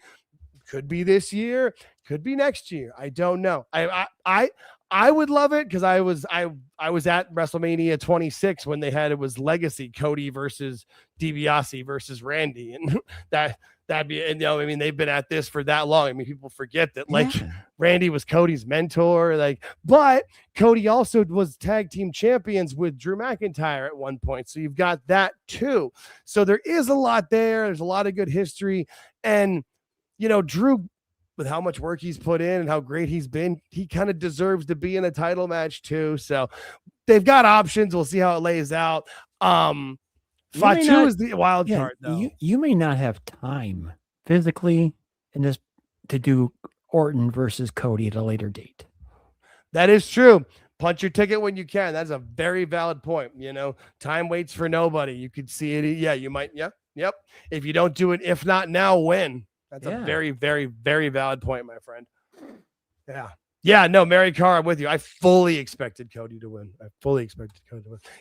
Could be this year, could be next year. I don't know. I would love it because I was at WrestleMania 26 when it was Legacy, Cody versus DiBiase versus Randy, and that'd be, I mean, they've been at this for that long. I mean, people forget that Randy was Cody's mentor, but Cody also was tag team champions with Drew McIntyre at one point. So you've got that too. So there is a lot there. There's a lot of good history. And, Drew, with how much work he's put in and how great he's been, he kind of deserves to be in a title match too. So they've got options. We'll see how it lays out. Fatu is the wild card, though. You may not have time physically to do Orton versus Cody at a later date. That is true. Punch your ticket when you can. That's a very valid point. Time waits for nobody. You could see it. Yeah, you might. Yep. If you don't do it, if not now, when? That's a very, very, very valid point, my friend. Yeah. Yeah, no, Mary Carr, I'm with you. I fully expected Cody to win.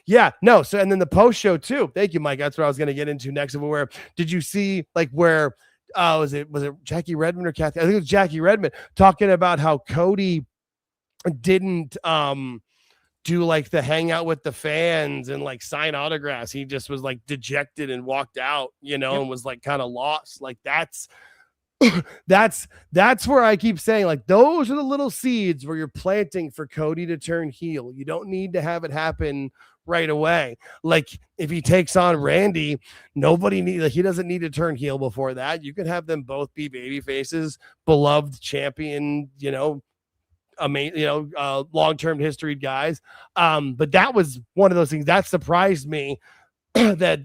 Yeah, no. So, and then the post show too. Thank you, Mike. That's what I was going to get into next. Where did you see where was it Jackie Redmond or Kathy? I think it was Jackie Redmond talking about how Cody didn't do the hangout with the fans and sign autographs. He just was dejected and walked out, and was kind of lost. That's where I keep saying those are the little seeds where you're planting for Cody to turn heel. You don't need to have it happen right away. If he takes on Randy, he doesn't need to turn heel before that. You can have them both be baby faces, beloved champion, long-term history guys. But that was one of those things that surprised me that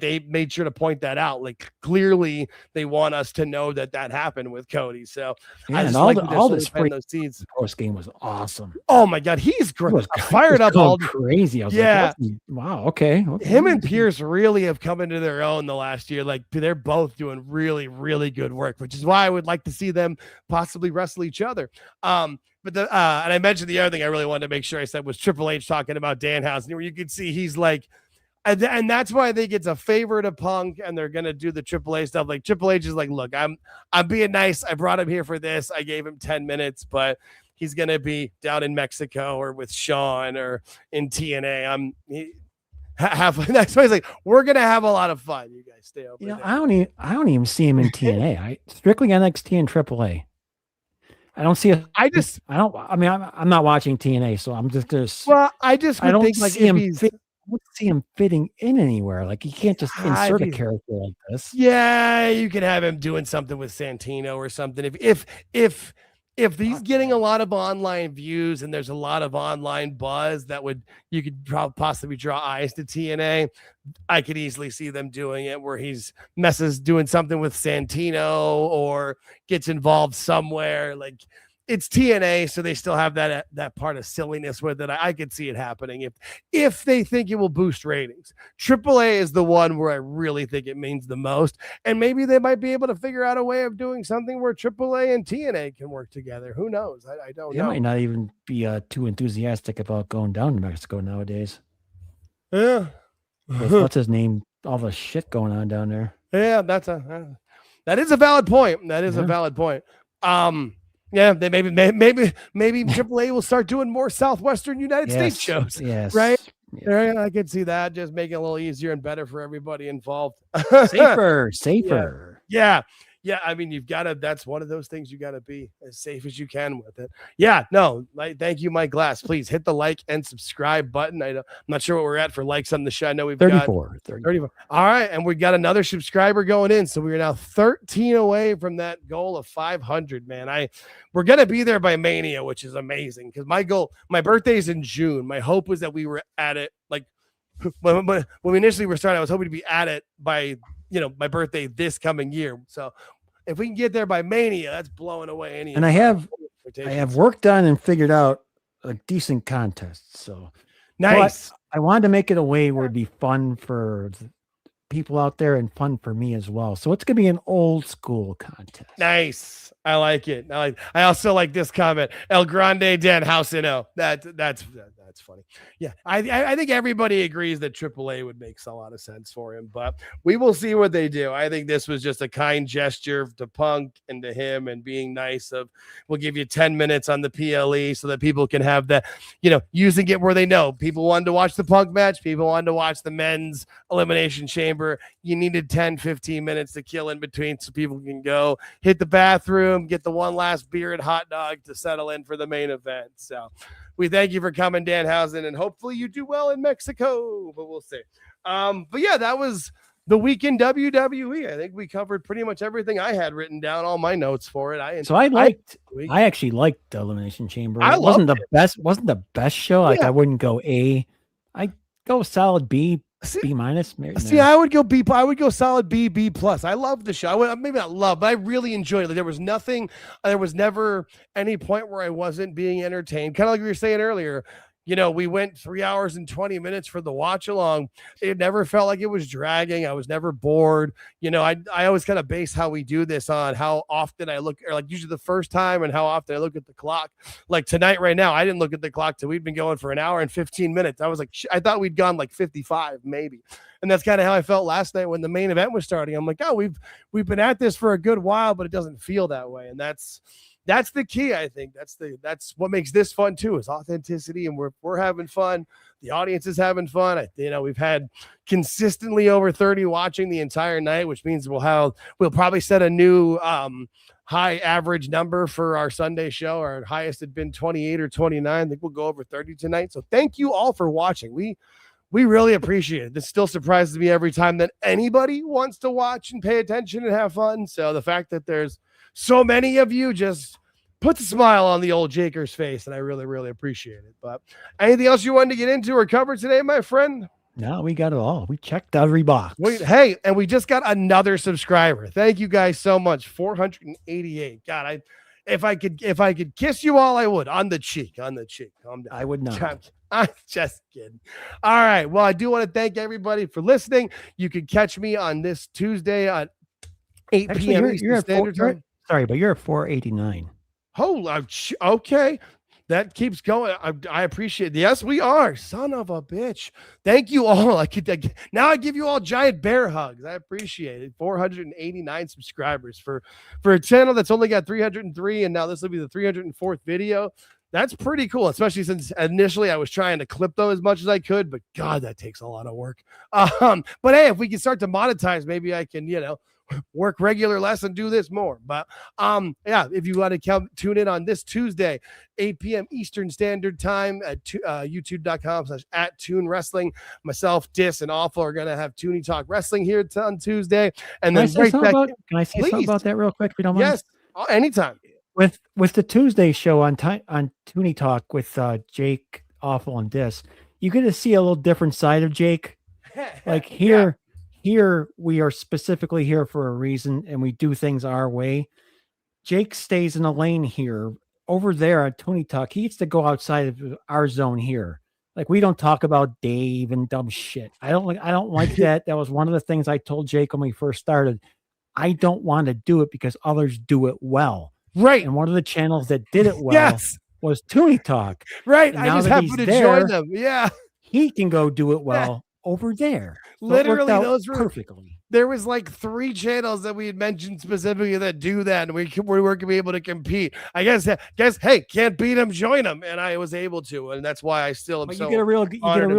they made sure to point that out. Clearly they want us to know that happened with Cody. So I just all this those seeds. Post game was awesome. Oh my God, he's great. Fired up all crazy. I was wow. Okay. Him and Pierce really have come into their own the last year. They're both doing really, really good work, which is why I would like to see them possibly wrestle each other. But and I mentioned the other thing I really wanted to make sure I said was Triple H talking about Danhausen, where you could see he's and that's why I think it's a favor to Punk, and they're gonna do the AAA stuff. Triple H is look, I'm being nice. I brought him here for this. I gave him 10 minutes, but he's gonna be down in Mexico or with Sean or in TNA. That's why he's we're gonna have a lot of fun. You guys stay over there. I don't even see him in TNA. Strictly NXT and AAA. I don't see a. I just. I don't. I mean, I'm not watching TNA, so I'm just gonna. Well, I just would I don't think like see if him. he's. I don't see him fitting in anywhere. Like you can't just insert a character like this. Yeah, you can have him doing something with Santino or something. If he's getting a lot of online views and there's a lot of online buzz you could possibly draw eyes to TNA, I could easily see them doing it where he's doing something with Santino or gets involved somewhere. Like it's TNA, so they still have that part of silliness with it. I could see it happening if they think it will boost ratings. AAA is the one where I really think it means the most, and maybe they might be able to figure out a way of doing something where AAA and TNA can work together. Who knows? I don't know. They might not even be too enthusiastic about going down to Mexico nowadays. Yeah. What's his name? All the shit going on down there. Yeah, that is a valid point. That is a valid point. Yeah, they maybe AAA will start doing more Southwestern United States shows. Yes, right. Yeah. I could see that just making it a little easier and better for everybody involved. Safer. Yeah. I mean, you've got to. That's one of those things you got to be as safe as you can with it. Yeah. No. Thank you, Mike Glass. Please hit the like and subscribe button. I'm not sure what we're at for likes on the show. I know we've 34. 34. All right, and we got another subscriber going in, so we're now 13 away from that goal of 500. Man, we're gonna be there by Mania, which is amazing because my birthday is in June. My hope was that we were at it like when we initially were starting. I was hoping to be at it by my birthday this coming year. So if we can get there by Mania, that's blowing away any. And I have worked on and figured out a decent contest. So nice. But I wanted to make it a way where it'd be fun for people out there and fun for me as well. So it's gonna be an old school contest. Nice. I like it. I also like this comment. El Grande Danhausen. Oh, that's funny. Yeah, I think everybody agrees that AAA would make a lot of sense for him, but we will see what they do. I think this was just a kind gesture to Punk and to him and being nice we'll give you 10 minutes on the PLE so that people can have that, using it where they know. People wanted to watch the Punk match. People wanted to watch the men's Elimination Chamber. You needed 10, 15 minutes to kill in between so people can go hit the bathroom, get the one last beer and hot dog to settle in for the main event. So we thank you for coming, Danhausen, and hopefully you do well in Mexico, but we'll see. But yeah, that was the week in WWE. I think we covered pretty much everything I had written down, all my notes for it. I actually liked the Elimination Chamber. It wasn't the best show. Like I wouldn't go A. I'd go solid B. B minus. See, I would go B. I would go solid B plus. I love the show. Maybe not love, but I really enjoyed it. Like, there was never any point where I wasn't being entertained. Kind of like we were saying earlier. We went 3 hours and 20 minutes for the watch along. It never felt like it was dragging. I was never bored. I always kind of base how we do this on how often I look, or like usually the first time and how often I look at the clock. Like tonight, right now, I didn't look at the clock till we'd been going for an hour and 15 minutes. I was like, I thought we'd gone like 55 maybe. And that's kind of how I felt last night when the main event was starting. I'm like, oh, we've been at this for a good while, but it doesn't feel that way. And that's the key. I think that's what makes this fun too, is authenticity, and we're having fun. The audience is having fun. We've had consistently over 30 watching the entire night, which means we'll probably set a new high average number for our Sunday show. Our highest had been 28 or 29. I think we'll go over 30 tonight. So thank you all for watching. We really appreciate it. This still surprises me every time that anybody wants to watch and pay attention and have fun. So the fact that there's so many of you just puts a smile on the old Jaker's face, and I really, really appreciate it. But anything else you wanted to get into or cover today, my friend? No, we got it all. We checked every box. Hey, and we just got another subscriber. Thank you guys so much. 488. God, if I could kiss you all, I would. On the cheek. Calm down. I would not. I'm just kidding. All right. Well, I do want to thank everybody for listening. You can catch me on this Tuesday at 8 p.m. Eastern Standard Time. Sorry, but you're at 489. Oh, okay. That keeps going. I appreciate it. Yes, we are. Son of a bitch. Thank you all. Now I give you all giant bear hugs. I appreciate it. 489 subscribers for a channel that's only got 303, and now this will be the 304th video. That's pretty cool, especially since initially I was trying to clip them as much as I could, but God, that takes a lot of work. But hey, if we can start to monetize, maybe I can, work regular less and do this more. But yeah, if you want to tune in on this Tuesday, 8 p.m. Eastern Standard Time at youtube.com/@TuneWrestling. Myself, Dis, and Awful are going to have Toonie Talk Wrestling here on Tuesday. And then can I say something about that real quick if you don't mind? Yes, anytime. With the Tuesday show on Toonie Talk with Jake, Awful, and Dis, you get to see a little different side of Jake. Like here we are specifically here for a reason, and we do things our way. Jake stays in a lane here. Over there at Toonie Talk, he needs to go outside of our zone here. Like, we don't talk about Dave and dumb shit. I don't like that. That was one of the things I told Jake when we first started. I don't want to do it because others do it well. Right. And one of the channels that did it well was Toonie Talk. Right. I just happened to join them. Yeah. He can go do it well over there. So literally, those were perfectly. There was like 3 channels that we had mentioned specifically that do that, and we weren't gonna be able to compete. I guess, hey, can't beat them, join them, and I was able to, and that's why I still am. But so you get a real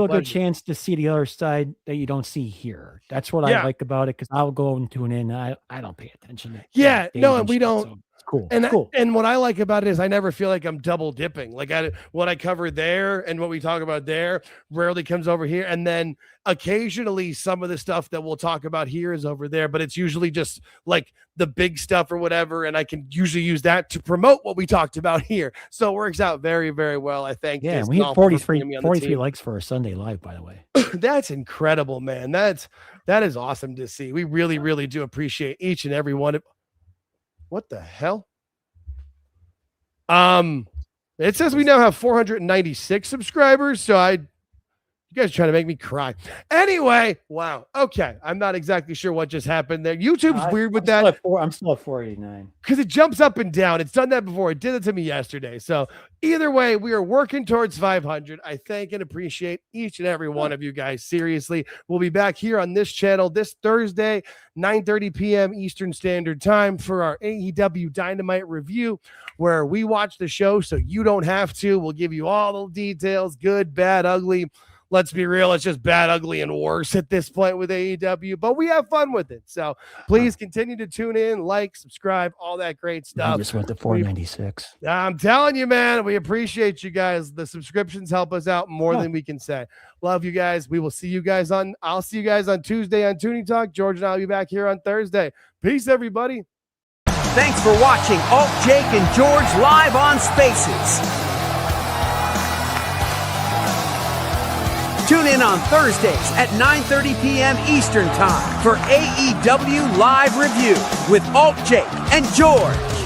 good chance to see the other side that you don't see here. That's what I like about it, because I'll go and tune in. I don't pay attention. And we don't. So it's cool. And it's cool. And what I like about it is I never feel like I'm double dipping. Like what I cover there and what we talk about there rarely comes over here, and then occasionally some of the stuff that we'll talk about here is over there, but it's usually just like the big stuff or whatever, and I can usually use that to promote what we talked about here. So it works out very, very well, I think. Yeah, we hit 43 likes for a Sunday live, by the way. That's incredible, man. That is awesome to see. We really, really do appreciate each and every one of. What the hell? It says we now have 496 subscribers, so you guys are trying to make me cry. Anyway, wow. Okay. I'm not exactly sure what just happened there. YouTube's weird with that. I'm still at 489. Because it jumps up and down. It's done that before. It did it to me yesterday. So either way, we are working towards 500. I thank and appreciate each and every one of you guys. Seriously. We'll be back here on this channel this Thursday, 9:30 p.m. Eastern Standard Time for our AEW Dynamite review, where we watch the show so you don't have to. We'll give you all the details, good, bad, ugly. Let's be real, it's just bad, ugly, and worse at this point with AEW, but we have fun with it. So please continue to tune in, like, subscribe, all that great stuff. I just went to 496. I'm telling you, man, we appreciate you guys. The subscriptions help us out more than we can say. Love you guys. I'll see you guys on Tuesday on Toonie Talk. George and I'll be back here on Thursday. Peace, everybody. Thanks for watching AltJake and George live on Spaces. Tune in on Thursdays at 9:30 p.m. Eastern Time for AEW Live Review with AltJake and George.